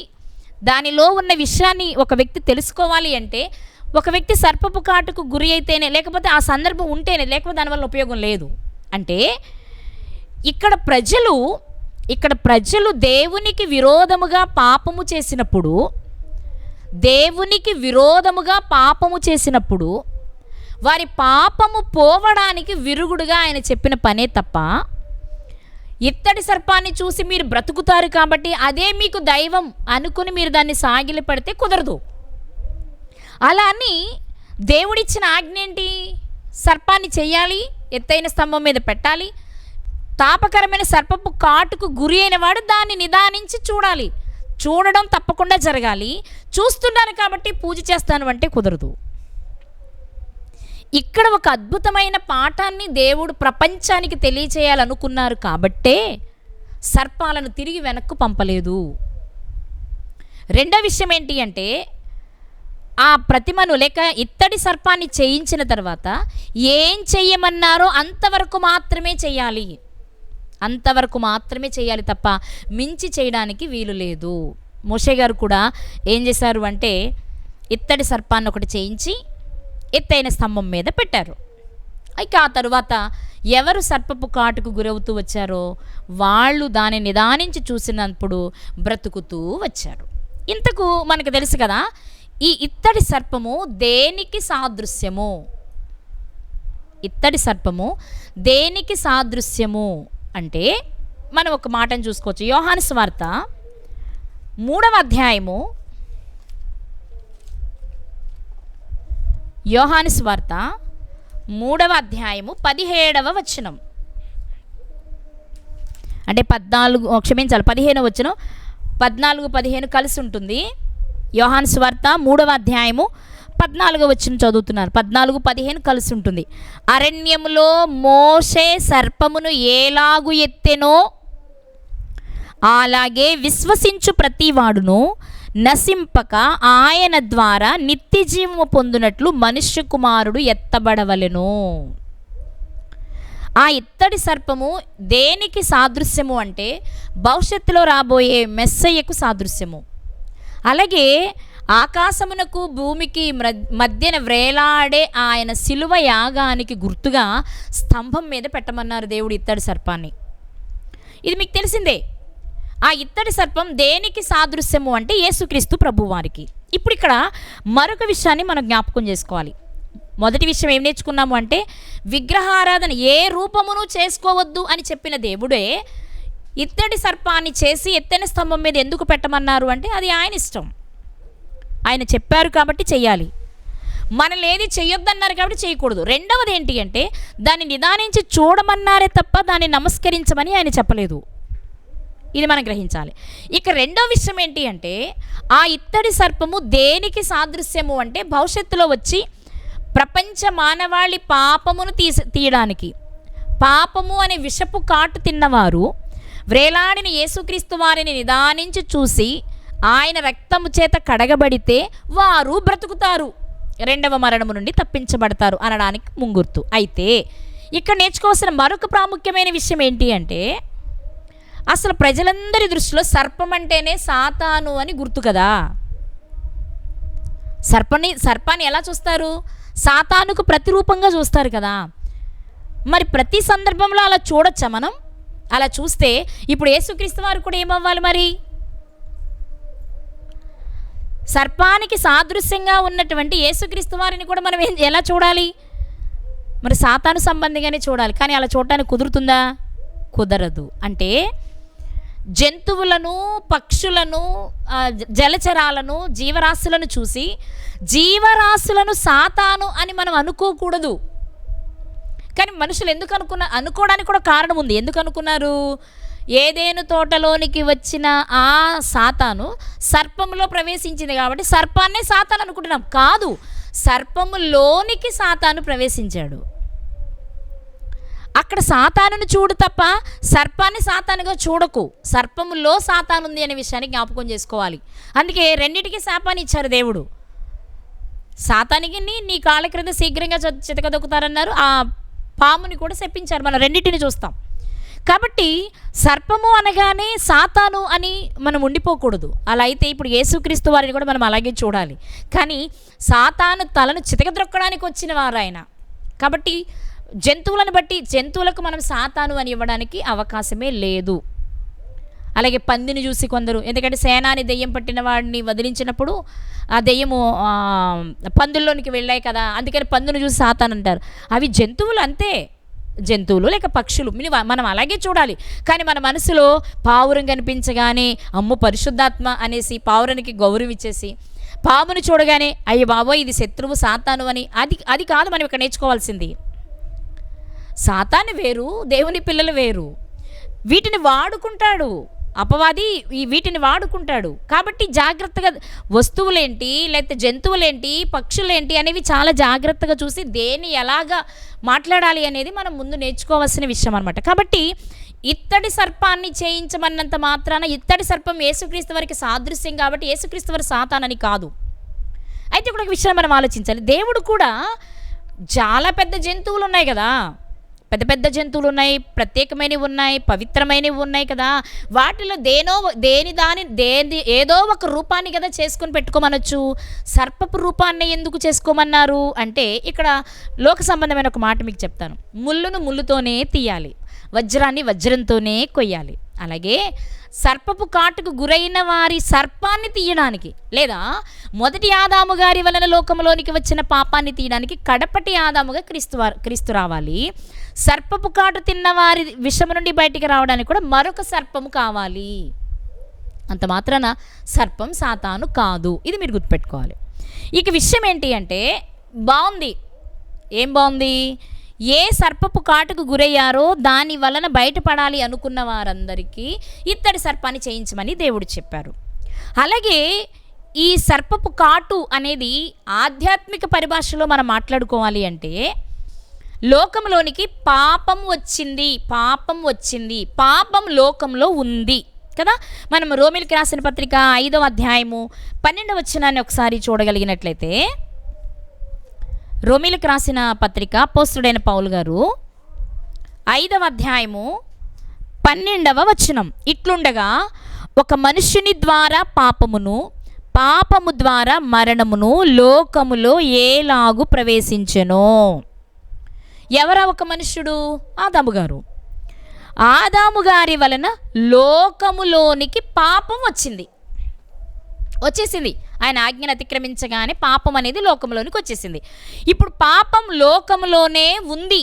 దానిలో ఉన్న విషయాన్ని ఒక వ్యక్తి తెలుసుకోవాలి అంటే, ఒక వ్యక్తి సర్పపు కాటుకు గురి అయితేనే, లేకపోతే ఆ సందర్భం ఉంటేనే, లేకపోతే దానివల్ల ఉపయోగం లేదు. అంటే ఇక్కడ ప్రజలు దేవునికి విరోధముగా పాపము చేసినప్పుడు వారి పాపము పోవడానికి విరుగుడుగా ఆయన చెప్పిన పనే తప్ప, ఇత్తడి సర్పాన్ని చూసి మీరు బ్రతుకుతారు కాబట్టి అదే మీకు దైవం అనుకుని మీరు దాన్ని సాగిలి పడితే కుదరదు. అలా అని దేవుడిచ్చిన ఆజ్ఞ ఏంటి? సర్పాన్ని చెయ్యాలి, ఎత్తైన స్తంభం మీద పెట్టాలి, తాపకరమైన సర్పపు కాటుకు గురి అయిన వాడు దాన్ని నిదానించి చూడాలి, చూడడం తప్పకుండా జరగాలి. చూస్తున్నాను కాబట్టి పూజ చేస్తాను అంటే కుదరదు. ఇక్కడ ఒక అద్భుతమైన పాఠాన్ని దేవుడు ప్రపంచానికి తెలియచేయాలనుకున్నారు కాబట్టే సర్పాలను తిరిగి వెనక్కు పంపలేదు. రెండో విషయం ఏంటి అంటే, ఆ ప్రతిమను లేక ఇత్తడి సర్పాన్ని చేయించిన తర్వాత ఏం చెయ్యమన్నారో అంతవరకు మాత్రమే చేయాలి తప్ప మించి చేయడానికి వీలు లేదు. మోషే గారు కూడా ఏం చేశారు అంటే, ఇత్తడి సర్పాన్ని ఒకటి చేయించి ఎత్తైన స్తంభం మీద పెట్టారు. ఇక ఆ తరువాత ఎవరు సర్పపు కాటుకు గురవుతూ వచ్చారో వాళ్ళు దాన్ని నిదానించి చూసినప్పుడు బ్రతుకుతూ వచ్చారు. ఇంతకు మనకు తెలుసు కదా, ఈ ఇత్తడి సర్పము దేనికి సాదృశ్యము అంటే మనం ఒక మాటను చూసుకోవచ్చు. యోహాను సువార్త 3వ అధ్యాయము 17వ వచనం, అంటే 15వ వచనం 14-15 కలిసి ఉంటుంది. యోహాను సువార్త 3వ అధ్యాయము 14వ వచనం చదువుతున్నారు. 14-15 కలిసి ఉంటుంది. అరణ్యములో మోషే సర్పమును ఏలాగు ఎత్తెనో అలాగే విశ్వసించు ప్రతివాడును నశింపక ఆయన ద్వారా నిత్య జీవము పొందునట్లు మనుష్య కుమారుడు ఎత్తబడవలెను. ఆ ఇత్తడి సర్పము దేనికి సాదృశ్యము అంటే భవిష్యత్తులో రాబోయే మెస్సయ్యకు సాదృశ్యము. అలాగే ఆకాశమునకు భూమికి మధ్యన వ్రేలాడే ఆయన శిలువ యాగానికి గుర్తుగా స్తంభం మీద పెట్టమన్నారు దేవుడు ఇత్తడి సర్పాన్ని. ఇది మీకు తెలిసిందే. ఆ ఇత్తడి సర్పం దేనికి సాదృశ్యము అంటే యేసుక్రీస్తు ప్రభువారికి. ఇప్పుడు ఇక్కడ మరొక విషయాన్ని మనం జ్ఞాపకం చేసుకోవాలి. మొదటి విషయం ఏం నేర్చుకున్నాము అంటే, విగ్రహారాధన ఏ రూపమును చేసుకోవద్దు అని చెప్పిన దేవుడే ఇత్తడి సర్పాన్ని చేసి ఎత్తైన స్తంభం మీద ఎందుకు పెట్టమన్నారు అంటే అది ఆయన ఇష్టం, ఆయన చెప్పారు కాబట్టి చెయ్యాలి. మనల్ని ఏది చేయొద్దన్నారు కాబట్టి చేయకూడదు. రెండవది ఏంటి అంటే దాన్ని నిదానించి చూడమన్నారే తప్ప దాన్ని నమస్కరించమని ఆయన చెప్పలేదు. ఇది మనం గ్రహించాలి. ఇక రెండో విషయం ఏంటి అంటే ఆ ఇత్తడి సర్పము దేనికి సాదృశ్యము అంటే భవిష్యత్తులో వచ్చి ప్రపంచ మానవాళి పాపమును తీయడానికి, పాపము అనే విషపు కాటు తిన్నవారు వ్రేలాడిన యేసుక్రీస్తు వారిని నిదానించి చూసి ఆయన రక్తము చేత కడగబడితే వారు బ్రతుకుతారు, రెండవ మరణము నుండి తప్పించబడతారు అనడానికి ముంగుర్తు. అయితే ఇక్కడ నేర్చుకోవాల్సిన మరొక ప్రాముఖ్యమైన విషయం ఏంటి అంటే అసలు ప్రజలందరి దృష్టిలో సర్పం అంటేనే సాతాను అని గుర్తు కదా. సర్పాన్ని ఎలా చూస్తారు? సాతానుకు ప్రతిరూపంగా చూస్తారు కదా. మరి ప్రతి సందర్భంలో అలా చూడొచ్చా మనం? అలా చూస్తే ఇప్పుడు యేసుక్రీస్తు వారు కూడా ఏమవ్వాలి? మరి సర్పానికి సాదృశ్యంగా ఉన్నటువంటి యేసుక్రీస్తు వారిని కూడా మనం ఎలా చూడాలి? మరి సాతాను సంబంధిగానే చూడాలి. కానీ అలా చూడటానికి కుదురుతుందా? కుదరదు. అంటే జంతువులను, పక్షులను, జలచరాలను, జీవరాశులను చూసి జీవరాశులను సాతాను అని మనం అనుకోకూడదు. కానీ మనుషులు ఎందుకు అనుకోవడానికి కూడా కారణం ఉంది. ఎందుకు అనుకున్నారు? ఏదేను తోటలోనికి వచ్చిన ఆ సాతాను సర్పములో ప్రవేశించింది కాబట్టి సర్పాన్నే సాతాను అనుకుంటున్నాం. కాదు, సర్పములోనికి సాతాను ప్రవేశించాడు. అక్కడ సాతానుని చూడు తప్ప సర్పాన్ని సాతానుగా చూడకు. సర్పములో సాతాను ఉంది అనే విషయాన్ని జ్ఞాపకం చేసుకోవాలి. అందుకే రెండింటికి శాపాన్ని ఇచ్చారు దేవుడు. సాతానికి నీ కాళ్ళ క్రింద శీఘ్రంగా చితకదొక్కుతారన్నారు, ఆ పాముని కూడా శపించారు. మనం రెండింటిని చూస్తాం. కాబట్టి సర్పము అనగానే సాతాను అని మనం ఉండిపోకూడదు. అలా అయితే ఇప్పుడు యేసుక్రీస్తు వారిని కూడా మనం అలాగే చూడాలి. కానీ సాతాను తలను చితకద్రొక్కడానికి వచ్చిన వారు ఆయన. కాబట్టి జంతువులను బట్టి జంతువులకు మనం సాతాను అని ఇవ్వడానికి అవకాశమే లేదు. అలాగే పందిని చూసి కొందరు, ఎందుకంటే సేనాని దెయ్యం పట్టిన వాడిని వదిలించినప్పుడు ఆ దెయ్యము పందుల్లోనికి వెళ్ళాయి కదా, అందుకని పందును చూసి సాతాను అంటారు. అవి జంతువులు, అంతే, జంతువులు లేక పక్షులు మనం అలాగే చూడాలి. కానీ మన మనసులో పావురం కనిపించగానే అమ్ము పరిశుద్ధాత్మ అనేసి పావురానికి గౌరవం ఇచ్చేసి పామును చూడగానే అయ్య బాబోయ్ ఇది శత్రువు సాతాను అని అది కాదు మనం ఇక్కడ నేర్చుకోవాల్సింది. సాతాను వేరు, దేవుని పిల్లలు వేరు. వీటిని వాడుకుంటాడు అపవాది, వీటిని వాడుకుంటాడు. కాబట్టి జాగ్రత్తగా వస్తువులేంటి, లేకపోతే జంతువులేంటి, పక్షులేంటి అనేవి చాలా జాగ్రత్తగా చూసి దేన్ని ఎలాగా మాట్లాడాలి అనేది మనం ముందు నేర్చుకోవాల్సిన విషయం అనమాట. కాబట్టి ఇత్తడి సర్పాన్ని చేయించమన్నంత మాత్రాన ఇత్తడి సర్పం యేసుక్రీస్తు వారికి సాదృశ్యం కాబట్టి యేసుక్రీస్తు వారి సాతానని కాదు. అయితే ఇక్కడ ఒక విషయం మనం ఆలోచించాలి. దేవుడు కూడా చాలా పెద్ద జంతువులు ఉన్నాయి కదా, పెద్ద పెద్ద జంతువులు ఉన్నాయి, ప్రత్యేకమైనవి ఉన్నాయి, పవిత్రమైనవి ఉన్నాయి కదా. వాటిలో ఏదో ఒక రూపాన్ని కదా చేసుకొని పెట్టుకోమనొచ్చు. సర్పపు రూపాన్ని ఎందుకు చేసుకోమన్నారు అంటే ఇక్కడ లోక సంబంధమైన ఒక మాట మీకు చెప్తాను. ముళ్ళును ముళ్ళుతోనే తీయాలి, వజ్రాన్ని వజ్రంతోనే కొయ్యాలి. అలాగే సర్పపు కాటుకు గురైన వారి సర్పాన్ని తీయడానికి, లేదా మొదటి ఆదాము గారి వలన లోకంలోనికి వచ్చిన పాపాన్ని తీయడానికి కడపటి ఆదాముగా క్రీస్తు రావాలి. సర్పపు కాటు తిన్న వారి విషము నుండి బయటికి రావడానికి కూడా మరొక సర్పము కావాలి. అంత మాత్రాన సర్పం సాతాను కాదు. ఇది మీరు గుర్తుపెట్టుకోవాలి. ఇక విషయం ఏంటి అంటే బాగుంది, ఏం బాగుంది? ఏ సర్పపు కాటుకు గురయ్యారో దాని వలన బయటపడాలి అనుకున్న వారందరికీ ఇత్తడి సర్పాన్ని చేయించమని దేవుడు చెప్పారు. అలాగే ఈ సర్పపు కాటు అనేది ఆధ్యాత్మిక పరిభాషలో మనం మాట్లాడుకోవాలి అంటే లోకంలోనికి పాపం వచ్చింది, పాపం లోకంలో ఉంది కదా. మనం రోమిలికి రాసిన పత్రిక 5వ అధ్యాయము 12వ వచనాన్ని ఒకసారి చూడగలిగినట్లయితే, రోమిలికి రాసిన పత్రిక అపోస్తలుడైన పౌలు గారు 5వ అధ్యాయము 12వ వచనం, ఇట్లుండగా ఒక మనుష్యుని ద్వారా పాపము ద్వారా మరణమును లోకములో ఏలాగు ప్రవేశించెనో. ఎవరా ఒక మనుష్యుడు? ఆదాము గారు. ఆదాము గారి వలన లోకములోనికి పాపం వచ్చేసింది. ఆయన ఆజ్ఞను అతిక్రమించగానే పాపం అనేది లోకంలోనికి వచ్చేసింది. ఇప్పుడు పాపం లోకంలోనే ఉంది.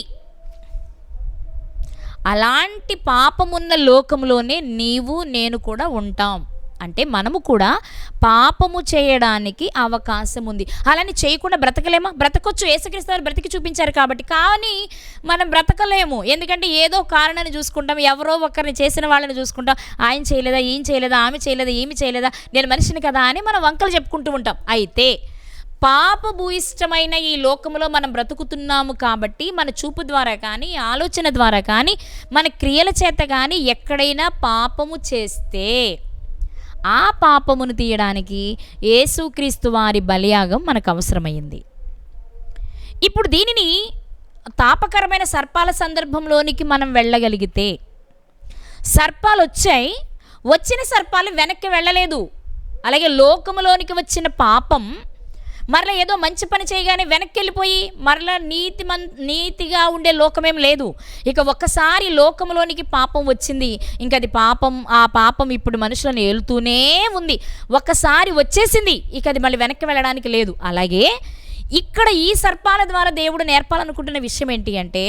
అలాంటి పాపమున్న లోకంలోనే నీవు నేను కూడా ఉంటాం. అంటే మనము కూడా పాపము చేయడానికి అవకాశం ఉంది. అలానే చేయకుండా బ్రతకలేమా? బ్రతకొచ్చు, యేసుక్రీస్తు వారు బ్రతికి చూపించారు కాబట్టి. కానీ మనం బ్రతకలేము, ఎందుకంటే ఏదో కారణాన్ని చూసుకుంటాం, ఎవరో ఒకరిని చేసిన వాళ్ళని చూసుకుంటాం. ఆయన చేయలేదా, ఈయన చేయలేదా, ఆమె చేయలేదా, ఈమె చేయలేదా, నేను మనిషిని కదా అని మనం వంకలు చెప్పుకుంటూ ఉంటాం. అయితే పాపభూయిష్టమైన ఈ లోకములో మనం బ్రతుకుతున్నాము కాబట్టి మన చూపు ద్వారా కానీ, ఆలోచన ద్వారా కానీ, మన క్రియల చేత కానీ ఎక్కడైనా పాపము చేస్తే ఆ పాపమును తీయడానికి యేసుక్రీస్తు వారి బలియాగం మనకు అవసరమైంది. ఇప్పుడు దీనిని తాపకరమైన సర్పాల సందర్భంలోనికి మనం వెళ్ళగలిగితే, సర్పాలు వచ్చాయి, వచ్చిన సర్పాలు వెనక్కి వెళ్ళలేదు. అలాగే లోకములోనికి వచ్చిన పాపం మరలా ఏదో మంచి పని చేయగానే వెనక్కి వెళ్ళిపోయి మరలా నీతిగా ఉండే లోకమేం లేదు. ఇక ఒక్కసారి లోకంలోనికి పాపం వచ్చింది, ఇంకా అది ఆ పాపం ఇప్పుడు మనుషులను ఏలుతూనే ఉంది. ఒక్కసారి వచ్చేసింది, ఇక అది మళ్ళీ వెనక్కి వెళ్ళడానికి లేదు. అలాగే ఇక్కడ ఈ సర్పాల ద్వారా దేవుడు నేర్పాలనుకుంటున్న విషయం ఏంటి అంటే,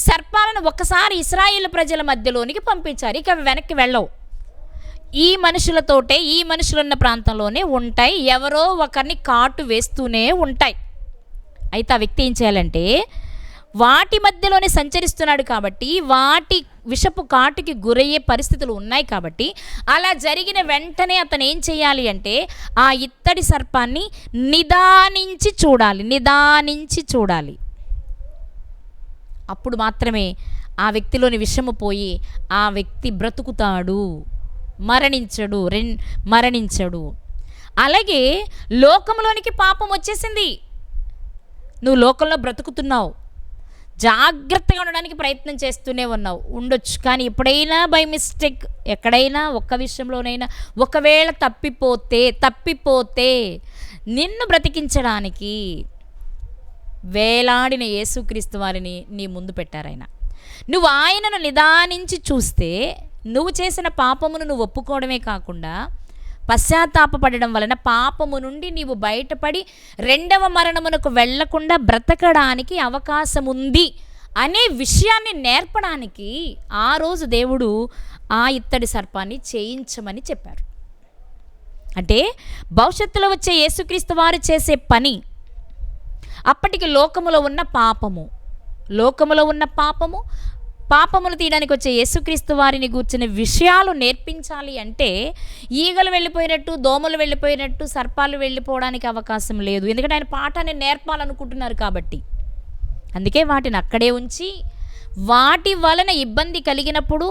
సర్పాలను ఒక్కసారి ఇశ్రాయేలు ప్రజల మధ్యలోనికి పంపించారు, ఇక అవి వెనక్కి వెళ్ళవు. ఈ మనుషులతోటే, ఈ మనుషులున్న ప్రాంతంలోనే ఉంటాయి, ఎవరో ఒకరిని కాటు వేస్తూనే ఉంటాయి. అయితే ఆ వ్యక్తి ఏం చేయాలంటే, వాటి మధ్యలోనే సంచరిస్తున్నాడు కాబట్టి, వాటి విషపు కాటుకి గురయ్యే పరిస్థితులు ఉన్నాయి కాబట్టి, అలా జరిగిన వెంటనే అతను ఏం చేయాలి అంటే, ఆ ఇత్తడి సర్పాన్ని నిదానించి చూడాలి. అప్పుడు మాత్రమే ఆ వ్యక్తిలోని విషము పోయి ఆ వ్యక్తి బ్రతుకుతాడు, మరణించడు. అలాగే లోకంలోనికి పాపం వచ్చేసింది, నువ్వు లోకంలో బ్రతుకుతున్నావు, జాగ్రత్తగా ఉండడానికి ప్రయత్నం చేస్తూనే ఉండొచ్చు. కానీ ఎప్పుడైనా బై మిస్టేక్ ఎక్కడైనా ఒక్క విషయంలోనైనా ఒకవేళ తప్పిపోతే నిన్ను బ్రతికించడానికి వేలాడిన యేసుక్రీస్తు వారిని నీ ముందు పెట్టారాయన. నువ్వు ఆయనను నిదానించి చూస్తే నువ్వు చేసిన పాపమును నువ్వు ఒప్పుకోవడమే కాకుండా పశ్చాత్తాపపడడం వలన పాపము నుండి నీవు బయటపడి రెండవ మరణమునకు వెళ్లకుండా బ్రతకడానికి అవకాశం ఉంది అనే విషయాన్ని నేర్పడానికి ఆ రోజు దేవుడు ఆ ఇత్తడి సర్పాన్ని చేయించమని చెప్పారు. అంటే భవిష్యత్తులో వచ్చే యేసుక్రీస్తు వారు చేసే పని అప్పటికి లోకములో ఉన్న పాపములు తీయడానికి వచ్చే యేసుక్రీస్తు వారిని గూర్చిన విషయాలు నేర్పించాలి అంటే ఈగలు వెళ్ళిపోయినట్టు, దోమలు వెళ్ళిపోయినట్టు, సర్పాలు వెళ్ళిపోవడానికి అవకాశం లేదు. ఎందుకంటే ఆయన పాఠాన్ని నేర్పాలనుకుంటున్నారు కాబట్టి. అందుకే వాటిని అక్కడే ఉంచి, వాటి వలన ఇబ్బంది కలిగినప్పుడు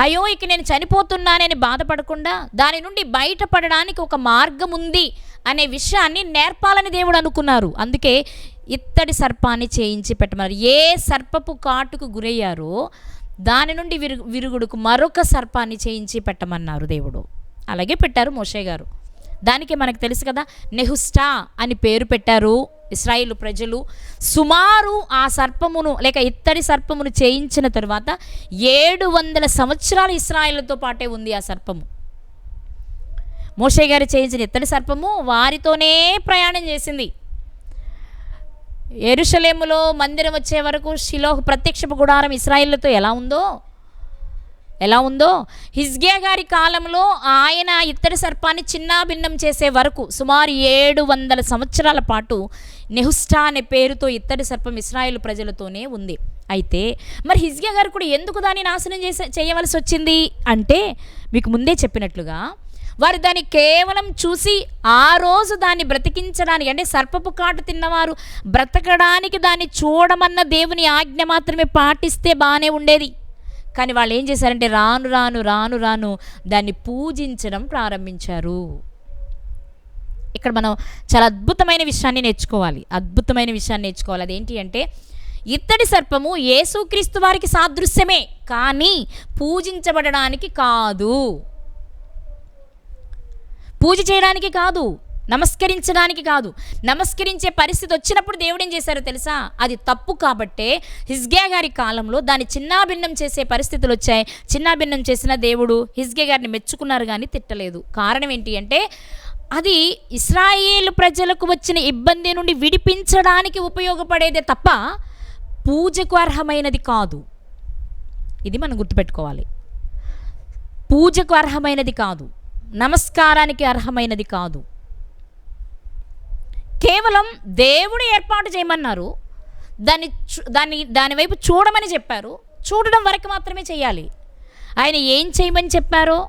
అయ్యో ఇక నేను చనిపోతున్నానని బాధపడకుండా దాని నుండి బయటపడడానికి ఒక మార్గం ఉంది అనే విషయాన్ని నేర్పాలని దేవుడు అనుకున్నారు. అందుకే ఇత్తడి సర్పాన్ని చేయించి పెట్టమన్నారు. ఏ సర్పపు కాటుకు గురయ్యారో దాని నుండి విరుగుడుకు మరొక సర్పాన్ని చేయించి పెట్టమన్నారు దేవుడు. అలాగే పెట్టారు మోషే గారు. దానికి మనకు తెలుసు కదా, నెహుష్టా అని పేరు పెట్టారు ఇశ్రాయేలు ప్రజలు. సుమారు ఆ సర్పమును లేక ఇత్తడి సర్పమును చేయించిన తరువాత 700 సంవత్సరాలు ఇశ్రాయేలుతో పాటే ఉంది ఆ సర్పము. మోషే గారు చేయించిన ఇత్తడి సర్పము వారితోనే ప్రయాణం చేసింది. యెరూషలేములో మందిరం వచ్చే వరకు షిలోహ్ ప్రత్యక్షపు గుడారం ఇశ్రాయేలుతో ఎలా ఉందో హిజ్కియా గారి కాలంలో ఆయన ఇత్తడి సర్పాన్ని చిన్నాభిన్నం చేసే వరకు సుమారు 700 సంవత్సరాల పాటు నెహుష్టా అనే పేరుతో ఇత్తడి సర్పం ఇశ్రాయేలు ప్రజలతోనే ఉంది. అయితే మరి హిజ్కియా గారు కూడా ఎందుకు దాన్ని నాశనం చేయవలసి వచ్చింది అంటే, మీకు ముందే చెప్పినట్లుగా వారు దాన్ని కేవలం చూసి ఆ రోజు దాన్ని బ్రతికించడానికి, అంటే సర్పపు కాటు తిన్నవారు బ్రతకడానికి దాన్ని చూడమన్న దేవుని ఆజ్ఞ మాత్రమే పాటిస్తే బాగానే ఉండేది. కానీ వాళ్ళు ఏం చేశారంటే రాను దాన్ని పూజించడం ప్రారంభించారు. ఇక్కడ మనం చాలా అద్భుతమైన విషయాన్ని నేర్చుకోవాలి. అదేంటి అంటే, ఇత్తడి సర్పము యేసుక్రీస్తు వారికి సాదృశ్యమే, కానీ పూజించబడడానికి కాదు, పూజ చేయడానికి కాదు, నమస్కరించడానికి కాదు. నమస్కరించే పరిస్థితి వచ్చినప్పుడు దేవుడు ఏం చేశారో తెలుసా? అది తప్పు కాబట్టే హిజ్కియా గారి కాలంలో దాన్ని చిన్నాభిన్నం చేసే పరిస్థితులు వచ్చాయి. చిన్నాభిన్నం చేసిన దేవుడు హిజ్కియా గారిని మెచ్చుకున్నారు కానీ తిట్టలేదు. కారణం ఏంటి అంటే, అది ఇశ్రాయేలు ప్రజలకు వచ్చిన ఇబ్బంది నుండి విడిపించడానికి ఉపయోగపడేదే తప్ప పూజకు అర్హమైనది కాదు. ఇది మనం గుర్తుపెట్టుకోవాలి. పూజకు అర్హమైనది కాదు. నమస్కారానికి అర్హమైనది కాదు. కేవలం దేవుడు ఏర్పాటు చేయమన్నారు, దాని వైపు చూడమని చెప్పారు. చూడడం వరకు మాత్రమే చేయాలి. ఆయన ఏం చేయమని చెప్పారో,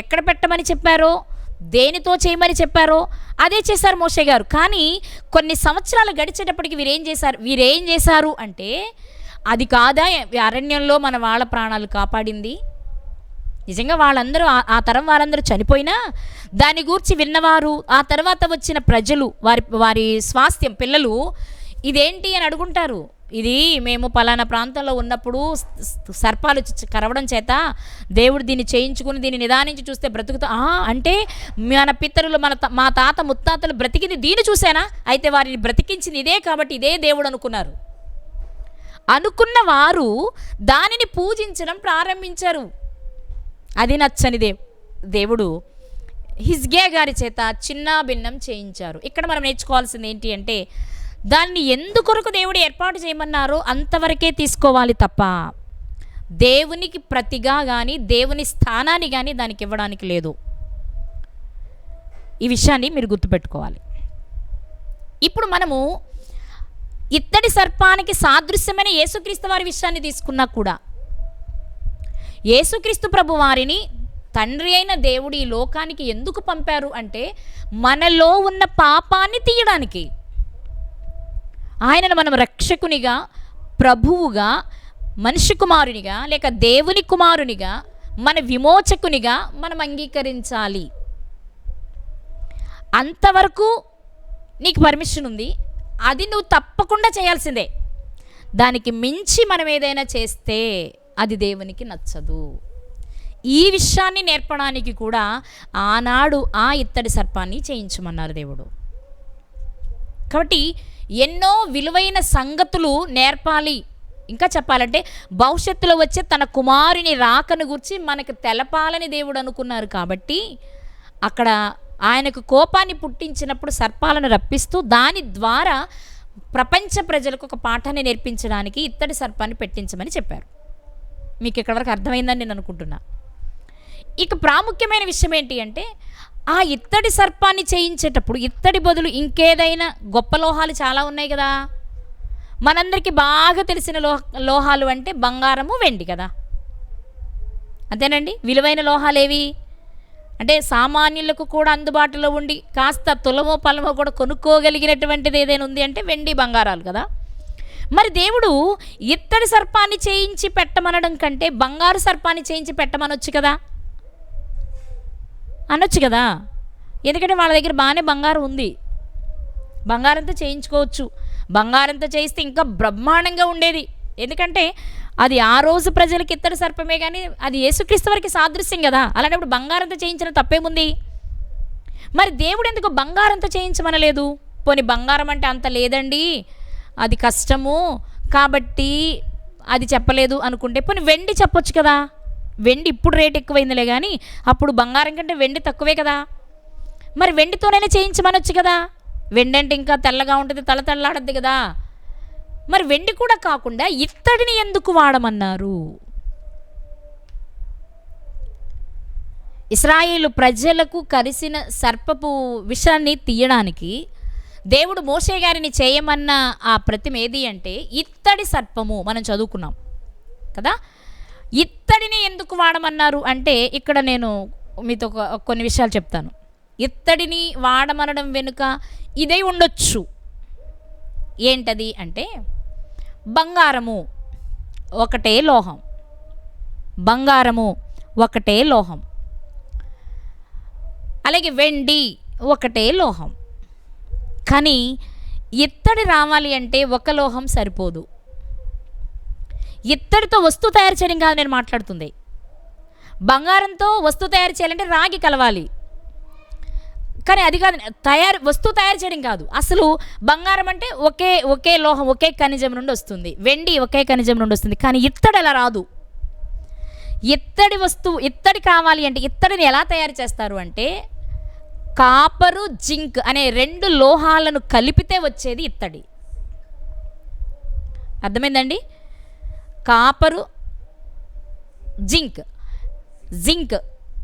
ఎక్కడ పెట్టమని చెప్పారో, దేనితో చేయమని చెప్పారో అదే చేశారు మోషే గారు. కానీ కొన్ని సంవత్సరాలు గడిచేటప్పటికి వీరేం చేశారు అంటే, అది కాదా అరణ్యంలో మన వాళ్ళ ప్రాణాలు కాపాడింది? నిజంగా వాళ్ళందరూ ఆ తరం వారందరూ చనిపోయినా దాని గూర్చి విన్నవారు, ఆ తర్వాత వచ్చిన ప్రజలు, వారి స్వాస్థ్యం పిల్లలు ఇదేంటి అని అడుగుంటారు. ఇది మేము పలానా ప్రాంతంలో ఉన్నప్పుడు సర్పాలు కరవడం చేత దేవుడు దీన్ని చేయించుకుని దీన్ని నిదానించి చూస్తే బ్రతుకుతా అంటే మన పితరులు మా తాత ముత్తాతలు బ్రతికింది దీన్ని చూసానా, అయితే వారిని బ్రతికించింది ఇదే కాబట్టి ఇదే దేవుడు అనుకున్నారు. అనుకున్న వారు దానిని పూజించడం ప్రారంభించారు. అది నచ్చని దేవుడు హిజ్కియా గారి చేత చిన్న భిన్నం చేయించారు. ఇక్కడ మనం నేర్చుకోవాల్సింది ఏంటి అంటే, దాన్ని ఎందుకొరకు దేవుడు ఏర్పాటు చేయమన్నారో అంతవరకే తీసుకోవాలి తప్ప దేవునికి ప్రతిగా కానీ దేవుని స్థానాన్ని కానీ దానికి ఇవ్వడానికి లేదు. ఈ విషయాన్ని మీరు గుర్తుపెట్టుకోవాలి. ఇప్పుడు మనము ఇత్తడి సర్పానికి సాదృశ్యమైన యేసుక్రీస్తు వారి విషయాన్ని తీసుకున్నా కూడా, యేసుక్రీస్తు ప్రభు వారిని తండ్రి అయిన దేవుడు ఈ లోకానికి ఎందుకు పంపారు అంటే, మనలో ఉన్న పాపాన్ని తీయడానికి. ఆయనను మనం రక్షకునిగా, ప్రభువుగా, మనిషి కుమారునిగా లేక దేవుని కుమారునిగా, మన విమోచకునిగా మనం అంగీకరించాలి. అంతవరకు నీకు పర్మిషన్ ఉంది, అది నువ్వు తప్పకుండా చేయాల్సిందే. దానికి మించి మనం ఏదైనా చేస్తే అది దేవునికి నచ్చదు. ఈ విషయాన్ని నేర్పడానికి కూడా ఆనాడు ఆ ఇత్తడి సర్పాన్ని చేయించమన్నారు దేవుడు. కాబట్టి ఎన్నో విలువైన సంగతులు నేర్పాలి. ఇంకా చెప్పాలంటే భవిష్యత్తులో వచ్చే తన కుమారుని రాకను గురించి మనకు తెలపాలని దేవుడు అనుకున్నారు. కాబట్టి అక్కడ ఆయనకు కోపాన్ని పుట్టించినప్పుడు సర్పాలను రప్పిస్తూ దాని ద్వారా ప్రపంచ ప్రజలకు ఒక పాఠాన్ని నేర్పించడానికి ఇత్తడి సర్పాన్ని పెట్టించమని చెప్పారు. మీకు ఇక్కడ వరకు అర్థమైందని నేను అనుకుంటున్నా. ఇక ప్రాముఖ్యమైన విషయం ఏంటి అంటే, ఆ ఇత్తడి సర్పాన్ని చేయించేటప్పుడు ఇత్తడి బదులు ఇంకేదైనా గొప్ప లోహాలు చాలా ఉన్నాయి కదా. మనందరికీ బాగా తెలిసిన లోహాలు అంటే బంగారము, వెండి కదా. అంతేనండి. విలువైన లోహాలు ఏవి అంటే సామాన్యులకు కూడా అందుబాటులో ఉండి కాస్త తులమో పలమో కూడా కొనుక్కోగలిగినటువంటిది ఏదైనా ఉంది అంటే వెండి, బంగారాలు కదా. మరి దేవుడు ఇత్తడి సర్పాన్ని చేయించి పెట్టమనడం కంటే బంగారు సర్పాన్ని చేయించి పెట్టమనొచ్చు కదా, అనొచ్చు కదా. ఎందుకంటే వాళ్ళ దగ్గర బాగానే బంగారం ఉంది, బంగారంతో చేయించుకోవచ్చు. బంగారంతో చేయిస్తే ఇంకా బ్రహ్మాండంగా ఉండేది. ఎందుకంటే అది ఆ రోజు ప్రజలకి ఇత్తడి సర్పమే, కానీ అది యేసుక్రీస్తు వారికి సాదృశ్యం కదా. అలాంటప్పుడు బంగారంతో చేయించడం తప్పేముంది? మరి దేవుడు ఎందుకు బంగారంతో చేయించమనలేదు? పోనీ బంగారం అంటే అంత లేదండి, అది కష్టము కాబట్టి అది చెప్పలేదు అనుకుంటే పోనీ వెండి చెప్పొచ్చు కదా. వెండి ఇప్పుడు రేట్ ఎక్కువైందిలే, కానీ అప్పుడు బంగారం కంటే వెండి తక్కువే కదా. మరి వెండితోనైనా చేయించమనొచ్చు కదా. వెండి అంటే ఇంకా తెల్లగా ఉంటుంది, తళతళలాడద్ది కదా. మరి వెండి కూడా కాకుండా ఇత్తడిని ఎందుకు వాడమన్నారు? ఇశ్రాయేలు ప్రజలకు కరిసిన సర్పపు విషాన్ని తీయడానికి దేవుడు మోషే గారిని చేయమన్న ఆ ప్రతిమ ఏది అంటే ఇత్తడి సర్పము. మనం చదువుకున్నాం కదా. ఇత్తడిని ఎందుకు వాడమన్నారు అంటే ఇక్కడ నేను మీతో కొన్ని విషయాలు చెప్తాను. ఇత్తడిని వాడమనడం వెనుక ఇదే ఉండొచ్చు. ఏంటది అంటే, బంగారము ఒకటే లోహం, బంగారము ఒకటే లోహం, అలాగే వెండి ఒకటే లోహం. కానీ ఇత్తడి రావాలి అంటే ఒక లోహం సరిపోదు. ఇత్తడితో వస్తువు తయారు చేయడం కాదు నేను మాట్లాడుతుంది. బంగారంతో వస్తువు తయారు చేయాలంటే రాగి కలవాలి, కానీ అది కాదు. వస్తువు తయారు చేయడం కాదు. అసలు బంగారం అంటే ఒకే లోహం, ఒకే ఖనిజం నుండి వస్తుంది. వెండి ఒకే ఖనిజం నుండి వస్తుంది. కానీ ఇత్తడి అలా రాదు. ఇత్తడి కావాలి అంటే ఇత్తడిని ఎలా తయారు చేస్తారు అంటే కాపరు, జింక్ అనే 2 లోహాలను కలిపితే వచ్చేది ఇత్తడి. అర్థమైందండి? కాపరు, జింక్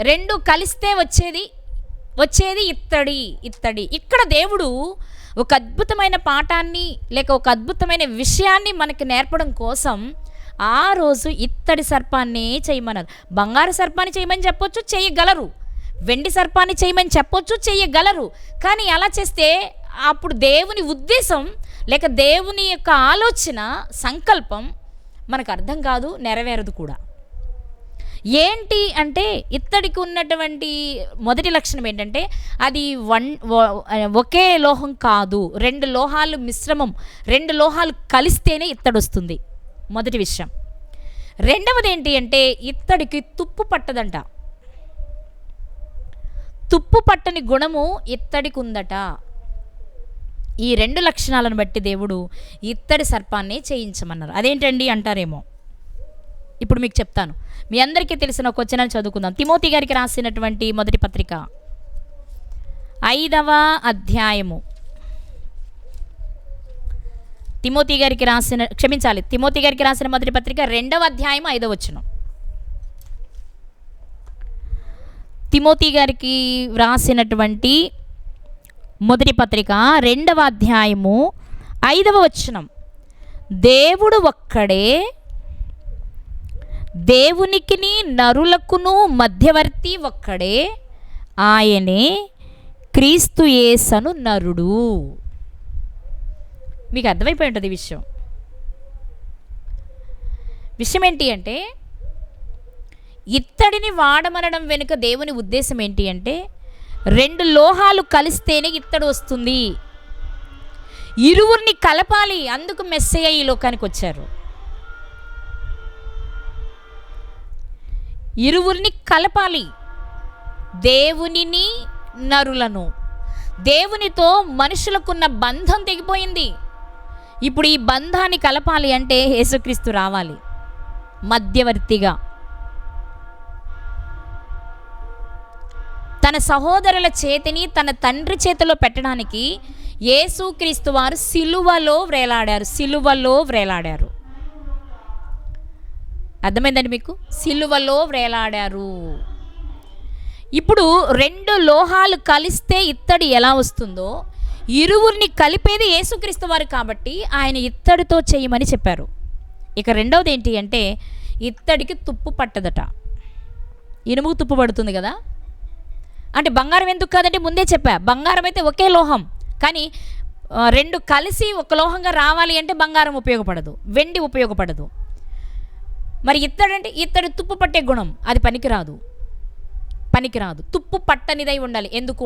2 కలిస్తే వచ్చేది వచ్చేది ఇత్తడి. ఇక్కడ దేవుడు ఒక అద్భుతమైన పాఠాన్ని లేక ఒక అద్భుతమైన విషయాన్ని మనకి నేర్పడం కోసం ఆ రోజు ఇత్తడి సర్పాన్ని చేయమన్నారు. బంగారు సర్పాన్ని చేయమని చెప్పొచ్చు, చేయగలరు. వెండి సర్పాన్ని చేయమని చెప్పొచ్చు, చేయగలరు. కానీ అలా చేస్తే అప్పుడు దేవుని ఉద్దేశం లేక దేవుని యొక్క ఆలోచన, సంకల్పం మనకు అర్థం కాదు, నెరవేరదు కూడా. ఏంటి అంటే ఇత్తడికి ఉన్నటువంటి మొదటి లక్షణం ఏంటంటే అది ఒకే లోహం కాదు, 2 లోహాలు మిశ్రమం, 2 లోహాలు కలిస్తేనే ఇత్తడి వస్తుంది. మొదటి విషయం. రెండవది ఏంటి అంటే ఇత్తడికి తుప్పు పట్టదంట. తుప్పు పట్టని గుణము ఇత్తడికి ఉందట. ఈ 2 లక్షణాలను బట్టి దేవుడు ఇత్తడి సర్పాన్ని చేయించమన్నారు. అదేంటండి అంటారేమో, ఇప్పుడు మీకు చెప్తాను. మీ అందరికీ తెలిసిన ఒక వచనాన్ని చదువుకుందాం. తిమోతి గారికి రాసినటువంటి మొదటి పత్రిక 5వ అధ్యాయము. తిమోతి గారికి రాసిన మొదటి పత్రిక 2వ అధ్యాయం 5వ వచనం. తిమోతి గారికి రాసినటువంటి మొదటి పత్రిక 2వ అధ్యాయము 5వ వచనం. దేవుడు ఒక్కడే, దేవునికిని నరులకును మధ్యవర్తి ఒక్కడే, ఆయనే క్రీస్తు యేసను నరుడు. మీకు అర్థమైపోయి ఉంటుంది విషయం ఏంటి అంటే ఇత్తడిని వాడమనడం వెనుక దేవుని ఉద్దేశం ఏంటి అంటే 2 లోహాలు కలిస్తేనే ఇత్తడి వస్తుంది. ఇరువురిని కలపాలి. అందుకు మెస్సయ్య ఈ లోకానికి వచ్చారు. ఇరువురిని కలపాలి. దేవునిని నరులను. దేవునితో మనుషులకున్న బంధం తెగిపోయింది. ఇప్పుడు ఈ బంధాన్ని కలపాలి అంటే యేసుక్రీస్తు రావాలి మధ్యవర్తిగా. తన సహోదరుల చేతిని తన తండ్రి చేతిలో పెట్టడానికి యేసుక్రీస్తు వారు సిలువలో వ్రేలాడారు. అర్థమైందండి మీకు? సిలువలో వ్రేలాడారు. ఇప్పుడు 2 లోహాలు కలిస్తే ఇత్తడి ఎలా వస్తుందో ఇరువురిని కలిపేది యేసుక్రీస్తు వారు కాబట్టి ఆయన ఇత్తడితో చేయమని చెప్పారు. ఇక రెండవది ఏంటి అంటే ఇత్తడికి తుప్పు పట్టదట. ఇనుముకు తుప్పు పడుతుంది కదా. అంటే బంగారం ఎందుకు కాదంటే ముందే చెప్పా, బంగారం అయితే ఒకే లోహం, కానీ 2 కలిసి ఒక లోహంగా రావాలి అంటే బంగారం ఉపయోగపడదు, వెండి ఉపయోగపడదు. మరి ఇత్తడంటే ఇత్తడి తుప్పు పట్టే గుణం, అది పనికిరాదు. తుప్పు పట్టనిదై ఉండాలి. ఎందుకు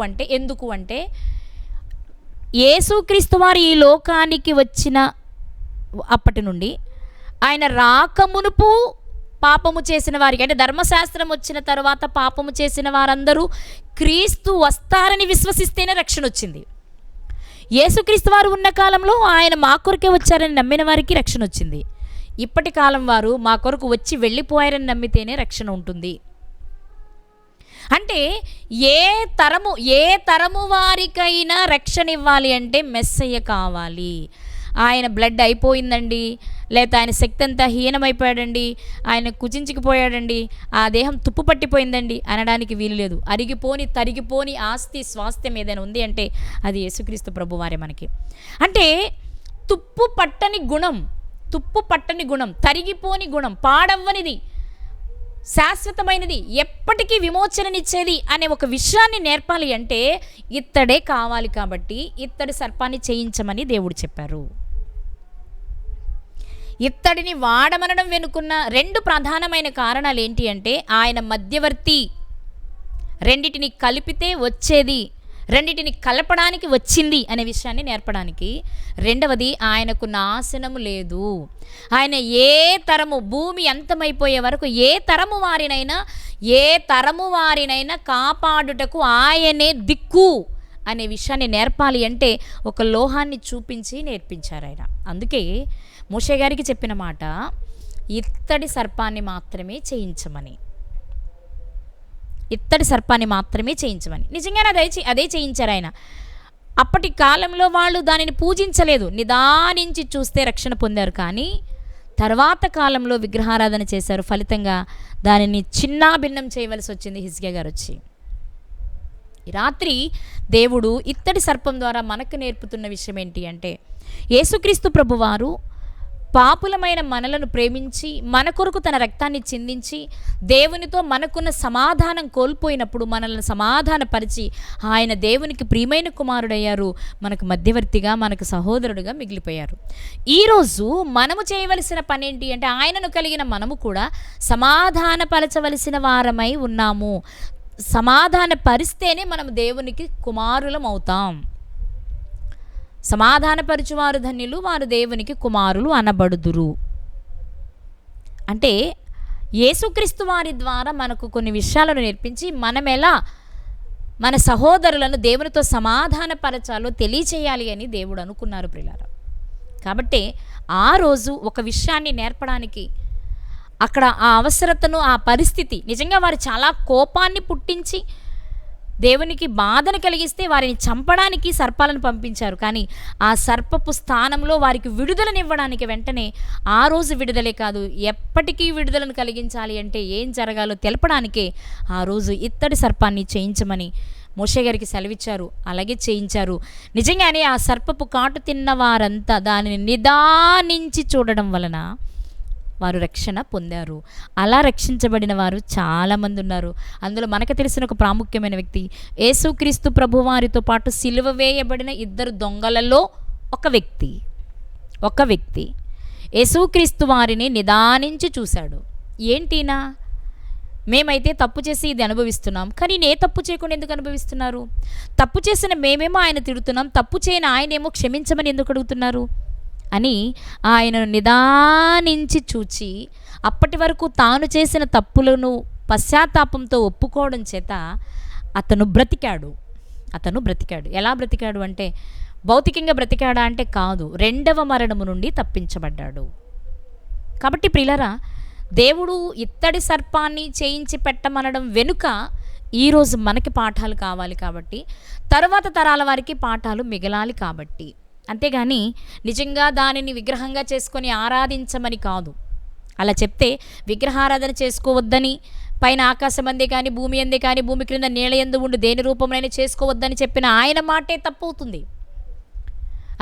అంటే యేసుక్రీస్తు వారు ఈ లోకానికి వచ్చిన అప్పటి నుండి ఆయన రాకమునుపు పాపము చేసిన వారికి, అంటే ధర్మశాస్త్రం వచ్చిన తర్వాత పాపము చేసిన వారందరూ క్రీస్తు వస్తారని విశ్వసిస్తేనే రక్షణ వచ్చింది. యేసుక్రీస్తు వారు ఉన్న కాలంలో ఆయన మా కొరకే వచ్చారని నమ్మిన వారికి రక్షణ వచ్చింది. ఇప్పటి కాలం వారు మా కొరకు వచ్చి వెళ్ళిపోయారని నమ్మితేనే రక్షణ ఉంటుంది. అంటే ఏ తరము వారికైనా రక్షణ ఇవ్వాలి అంటే మెస్సయ్య కావాలి. ఆయన బ్లడ్ అయిపోయిందండి, లేకపోతే ఆయన శక్తి అంతా హీనమైపోయాడండి, ఆయన కుచించుకుపోయాడండి, ఆ దేహం తుప్పు పట్టిపోయిందండి అనడానికి వీలు లేదు. తరిగిపోని ఆస్తి స్వాస్థ్యం ఏదైనా ఉంది అంటే అది యేసుక్రీస్తు ప్రభువారే మనకి. అంటే తుప్పు పట్టని గుణం, తరిగిపోని గుణం, పాడవ్వనిది, శాశ్వతమైనది, ఎప్పటికీ విమోచననిచ్చేది అనే ఒక విషయాన్ని నేర్పాలి అంటే ఇత్తడే కావాలి. కాబట్టి ఇత్తడి సర్పాన్ని చేయించమని దేవుడు చెప్పారు. ఇత్తడిని వాడమనడం వెనుకున్న 2 ప్రధానమైన కారణాలు ఏంటి అంటే ఆయన మధ్యవర్తి, రెండిటిని కలిపితే వచ్చేది, రెండిటిని కలపడానికి వచ్చింది అనే విషయాన్ని నేర్పడానికి. రెండవది ఆయనకు నాశనము లేదు. ఆయన ఏ తరము, భూమి అంతమైపోయే వరకు ఏ తరము వారినైనా కాపాడుటకు ఆయనే దిక్కు అనే విషయాన్ని నేర్పాలి అంటే ఒక లోహాన్ని చూపించి నేర్పించారు ఆయన. అందుకే మోషే గారికి చెప్పిన మాట ఇత్తడి సర్పాన్ని మాత్రమే చేయించమని. నిజంగానే అదే చేయించారు ఆయన. అప్పటి కాలంలో వాళ్ళు దానిని పూజించలేదు, నిదానించి చూస్తే రక్షణ పొందారు. కానీ తర్వాత కాలంలో విగ్రహారాధన చేశారు. ఫలితంగా దానిని చిన్నాభిన్నం చేయవలసి వచ్చింది హిజ్కియా గారు వచ్చి. ఈ రాత్రి దేవుడు ఇత్తడి సర్పం ద్వారా మనకు నేర్పుతున్న విషయం ఏంటి అంటే, యేసుక్రీస్తు ప్రభువారు పాపులమైన మనలను ప్రేమించి మన కొరకు తన రక్తాన్ని చిందించి దేవునితో మనకున్న సమాధానం కోల్పోయినప్పుడు మనల్ని సమాధానపరిచి ఆయన దేవునికి ప్రియమైన కుమారుడయ్యారు, మనకు మధ్యవర్తిగా, మనకు సహోదరుడుగా మిగిలిపోయారు. ఈరోజు మనము చేయవలసిన పని ఏంటి అంటే, ఆయనను కలిగిన మనము కూడా సమాధానపరచవలసిన వారమై ఉన్నాము. సమాధానపరిస్తేనే మనం దేవునికి కుమారులం అవుతాం. సమాధానపరచువారు ధన్యులు, వారు దేవునికి కుమారులు అనబడుదురు. అంటే యేసుక్రీస్తు వారి ద్వారా మనకు కొన్ని విషయాలను నేర్పించి మనం ఎలా మన సహోదరులను దేవునితో సమాధానపరచాలో తెలియచేయాలి అని దేవుడు అనుకున్నారు ప్రియులారా. కాబట్టి ఆ రోజు ఒక విషయాన్ని నేర్పడానికి అక్కడ ఆ అవసరతను, ఆ పరిస్థితి నిజంగా వారు చాలా కోపాన్ని పుట్టించి దేవునికి బాధను కలిగిస్తే వారిని చంపడానికి సర్పాలను పంపించారు. కానీ ఆ సర్పపు స్థానంలో వారికి విడుదలనివ్వడానికి వెంటనే ఆ రోజు విడుదలే కాదు, ఎప్పటికీ విడుదలను కలిగించాలి అంటే ఏం జరగాలో తెలపడానికే ఆ రోజు ఇత్తడి సర్పాన్ని చేయించమని మోషే గారికి సెలవిచ్చారు. అలాగే చేయించారు. నిజంగానే ఆ సర్పపు కాటు తిన్న వారంతా దానిని నిదానించి చూడడం వలన వారు రక్షణ పొందారు. అలా రక్షించబడిన వారు చాలామంది ఉన్నారు. అందులో మనకు తెలిసిన ఒక ప్రాముఖ్యమైన వ్యక్తి యేసుక్రీస్తు ప్రభువారితో పాటు సిలువ వేయబడిన 2 దొంగలలో ఒక వ్యక్తి యేసుక్రీస్తు వారిని నిదానించి చూశాడు. ఏంటినా, మేమైతే తప్పు చేసి ఇది అనుభవిస్తున్నాం, కానీ నే తప్పు చేయకుండా ఎందుకు అనుభవిస్తున్నారు? తప్పు చేసిన మేమేమో ఆయన తిడుతున్నాం, తప్పు చేయని ఆయనేమో క్షమించమని ఎందుకు అడుగుతున్నారు అని ఆయనను నిదానించి చూచి అప్పటి వరకు తాను చేసిన తప్పులను పశ్చాత్తాపంతో ఒప్పుకోవడం చేత అతను బ్రతికాడు. ఎలా బ్రతికాడు అంటే, భౌతికంగా బ్రతికాడా అంటే కాదు, 2వ మరణము నుండి తప్పించబడ్డాడు. కాబట్టి ప్రియులారా, దేవుడు ఇత్తడి సర్పాన్ని చేయించి పెట్టమనడం వెనుక ఈరోజు మనకి పాఠాలు కావాలి కాబట్టి, తర్వాత తరాల వారికి పాఠాలు మిగలాలి కాబట్టి. అంతేగాని నిజంగా దానిని విగ్రహంగా చేసుకొని ఆరాధించమని కాదు. అలా చెప్తే విగ్రహారాధన చేసుకోవద్దని, పైన ఆకాశం అందే కానీ భూమి అందే కానీ భూమి క్రింద నీళ్ళ యందు ఉండి దేని రూపంలోనే చేసుకోవద్దని చెప్పిన ఆయన మాటే తప్పవుతుంది.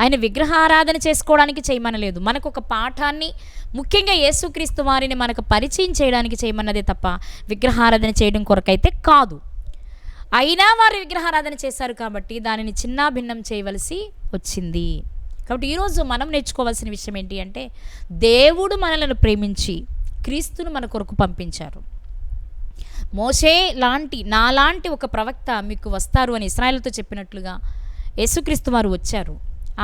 ఆయన విగ్రహారాధన చేసుకోవడానికి చేయమనలేదు, మనకు ఒక పాఠాన్ని, ముఖ్యంగా యేసుక్రీస్తు వారిని మనకు పరిచయం చేయడానికి చేయమన్నదే తప్ప విగ్రహారాధన చేయడం కొరకైతే కాదు. అయినా వారు విగ్రహారాధన చేశారు కాబట్టి దానిని చిన్నాభిన్నం చేయవలసి వచ్చింది. కాబట్టి ఈరోజు మనం నేర్చుకోవాల్సిన విషయం ఏంటి అంటే, దేవుడు మనలను ప్రేమించి క్రీస్తును మన కొరకు పంపించారు. మోషే లాంటి, నాలాంటి ఒక ప్రవక్త మీకు వస్తారు అని ఇశ్రాయేలుతో చెప్పినట్లుగా యేసుక్రీస్తు వారు వచ్చారు.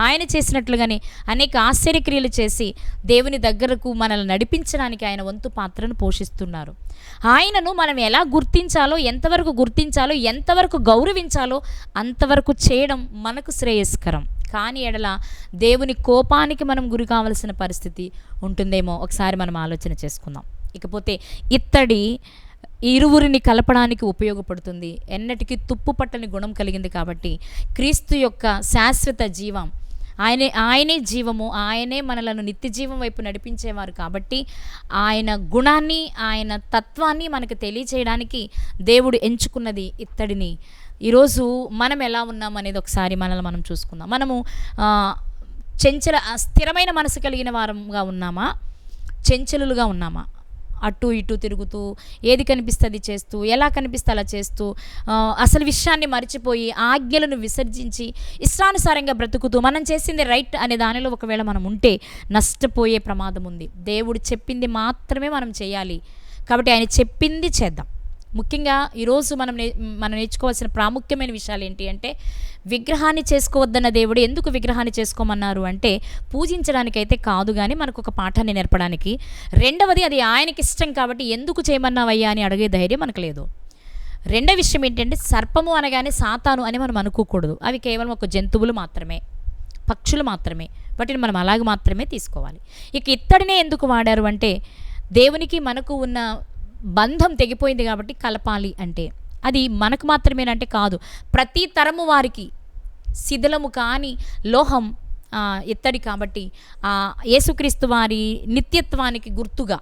ఆయన చేసినట్లుగానే అనేక ఆశ్చర్యక్రియలు చేసి దేవుని దగ్గరకు మనల్ని నడిపించడానికి ఆయన వంతు పాత్రను పోషిస్తున్నారు. ఆయనను మనం ఎలా గుర్తించాలో, ఎంతవరకు గౌరవించాలో అంతవరకు చేయడం మనకు శ్రేయస్కరం. కానీ ఎడల దేవుని కోపానికి మనం గురి కావలసిన పరిస్థితి ఉంటుందేమో ఒకసారి మనం ఆలోచన చేసుకుందాం. ఇకపోతే ఇత్తడి ఇరువురిని కలపడానికి ఉపయోగపడుతుంది. ఎన్నటికీ తుప్పు పట్టని గుణం కలిగింది కాబట్టి క్రీస్తు యొక్క శాశ్వత జీవం, ఆయనే జీవము, ఆయనే మనలను నిత్య జీవం వైపు నడిపించేవారు కాబట్టి ఆయన గుణాన్ని, ఆయన తత్వాన్ని మనకు తెలియచేయడానికి దేవుడు ఎంచుకున్నది ఇత్తడిని. ఈరోజు మనం ఎలా ఉన్నాం అనేది ఒకసారి మనల్ని మనం చూసుకుందాం. మనము చంచల స్థిరమైన మనసు కలిగిన వారంగా ఉన్నామా, చెంచలులుగా ఉన్నామా? అటు ఇటు తిరుగుతూ ఏది కనిపిస్తుంది చేస్తూ, ఎలా కనిపిస్తే అలా చేస్తూ, అసలు విషయాన్ని మర్చిపోయి ఆజ్ఞలను విసర్జించి ఇష్టానుసారంగా బ్రతుకుతూ మనం చేసింది రైట్ అనే దానిలో ఒకవేళ మనం ఉంటే నష్టపోయే ప్రమాదం ఉంది. దేవుడు చెప్పింది మాత్రమే మనం చేయాలి. కాబట్టి ఆయన చెప్పింది చేద్దాం. ముఖ్యంగా ఈరోజు మనం నేర్చుకోవాల్సిన ప్రాముఖ్యమైన విషయాలు ఏంటి అంటే, విగ్రహాన్ని చేసుకోవద్దన్న దేవుడు ఎందుకు విగ్రహాన్ని చేసుకోమన్నారు అంటే పూజించడానికైతే కాదు, కానీ మనకు ఒక పాఠాన్ని నేర్పడానికి. రెండవది, అది ఆయనకి ఇష్టం కాబట్టి ఎందుకు చేయమన్నావయ్యా అని అడిగే ధైర్యం మనకు లేదు. రెండో విషయం ఏంటంటే, సర్పము అనగానే సాతాను అని మనం అనుకోకూడదు. అవి కేవలం ఒక జంతువులు మాత్రమే, పక్షులు మాత్రమే, వాటిని మనం అలాగే మాత్రమే తీసుకోవాలి. ఇక ఇత్తడినే ఎందుకు వాడారు అంటే, దేవునికి మనకు ఉన్న బంధం తెగిపోయింది కాబట్టి కలపాలి అంటే, అది మనకు మాత్రమేనంటే కాదు, ప్రతి తరము వారికి శిథిలము కాని లోహం ఇత్తడి కాబట్టి యేసుక్రీస్తు వారి నిత్యత్వానికి గుర్తుగా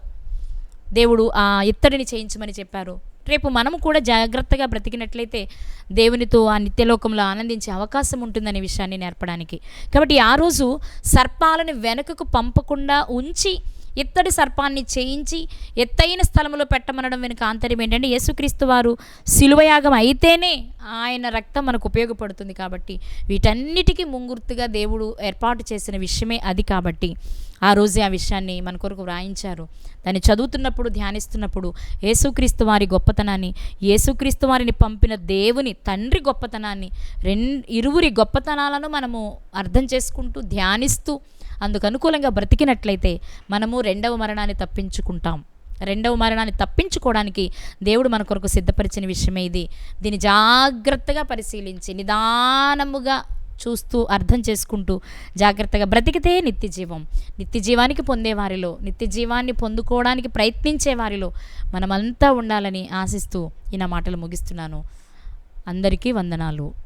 దేవుడు ఆ ఇత్తడిని చేయించమని చెప్పారు. రేపు మనము కూడా జాగ్రత్తగా బ్రతికినట్లయితే దేవునితో ఆ నిత్యలోకంలో ఆనందించే అవకాశం ఉంటుందనే విషయాన్ని నేర్పడానికి. కాబట్టి ఆ రోజు సర్పాలను వెనుకకు పంపకుండా ఉంచి ఇత్తడి సర్పాన్ని చేయించి ఎత్తైన స్థలంలో పెట్టమనడం వెనుక ఆంతర్యం ఏంటంటే, యేసుక్రీస్తు వారు శిలువయాగం అయితేనే ఆయన రక్తం మనకు ఉపయోగపడుతుంది. కాబట్టి వీటన్నిటికీ ముంగుర్తుగా దేవుడు ఏర్పాటు చేసిన విషయమే అది. కాబట్టి ఆ రోజే ఆ విషయాన్ని మన కొరకు వ్రాయించారు. దాన్ని చదువుతున్నప్పుడు, ధ్యానిస్తున్నప్పుడు యేసుక్రీస్తు వారి గొప్పతనాన్ని, యేసుక్రీస్తు వారిని పంపిన దేవుని తండ్రి గొప్పతనాన్ని, ఇరువురి గొప్పతనాలను మనము అర్థం చేసుకుంటూ ధ్యానిస్తూ అందుకు అనుకూలంగా బ్రతికినట్లయితే మనము రెండవ మరణాన్ని తప్పించుకుంటాం. రెండవ మరణాన్ని తప్పించుకోవడానికి దేవుడు మన కొరకు సిద్ధపరిచిన విషయమే ఇది. దీన్ని జాగ్రత్తగా పరిశీలించి నిదానముగా చూస్తూ అర్థం చేసుకుంటూ జాగ్రత్తగా బ్రతికితే నిత్య జీవానికి పొందేవారిలో, నిత్య జీవాన్ని పొందుకోవడానికి ప్రయత్నించే వారిలో మనమంతా ఉండాలని ఆశిస్తూ ఈ నా మాటలు ముగిస్తున్నాను. అందరికీ వందనాలు.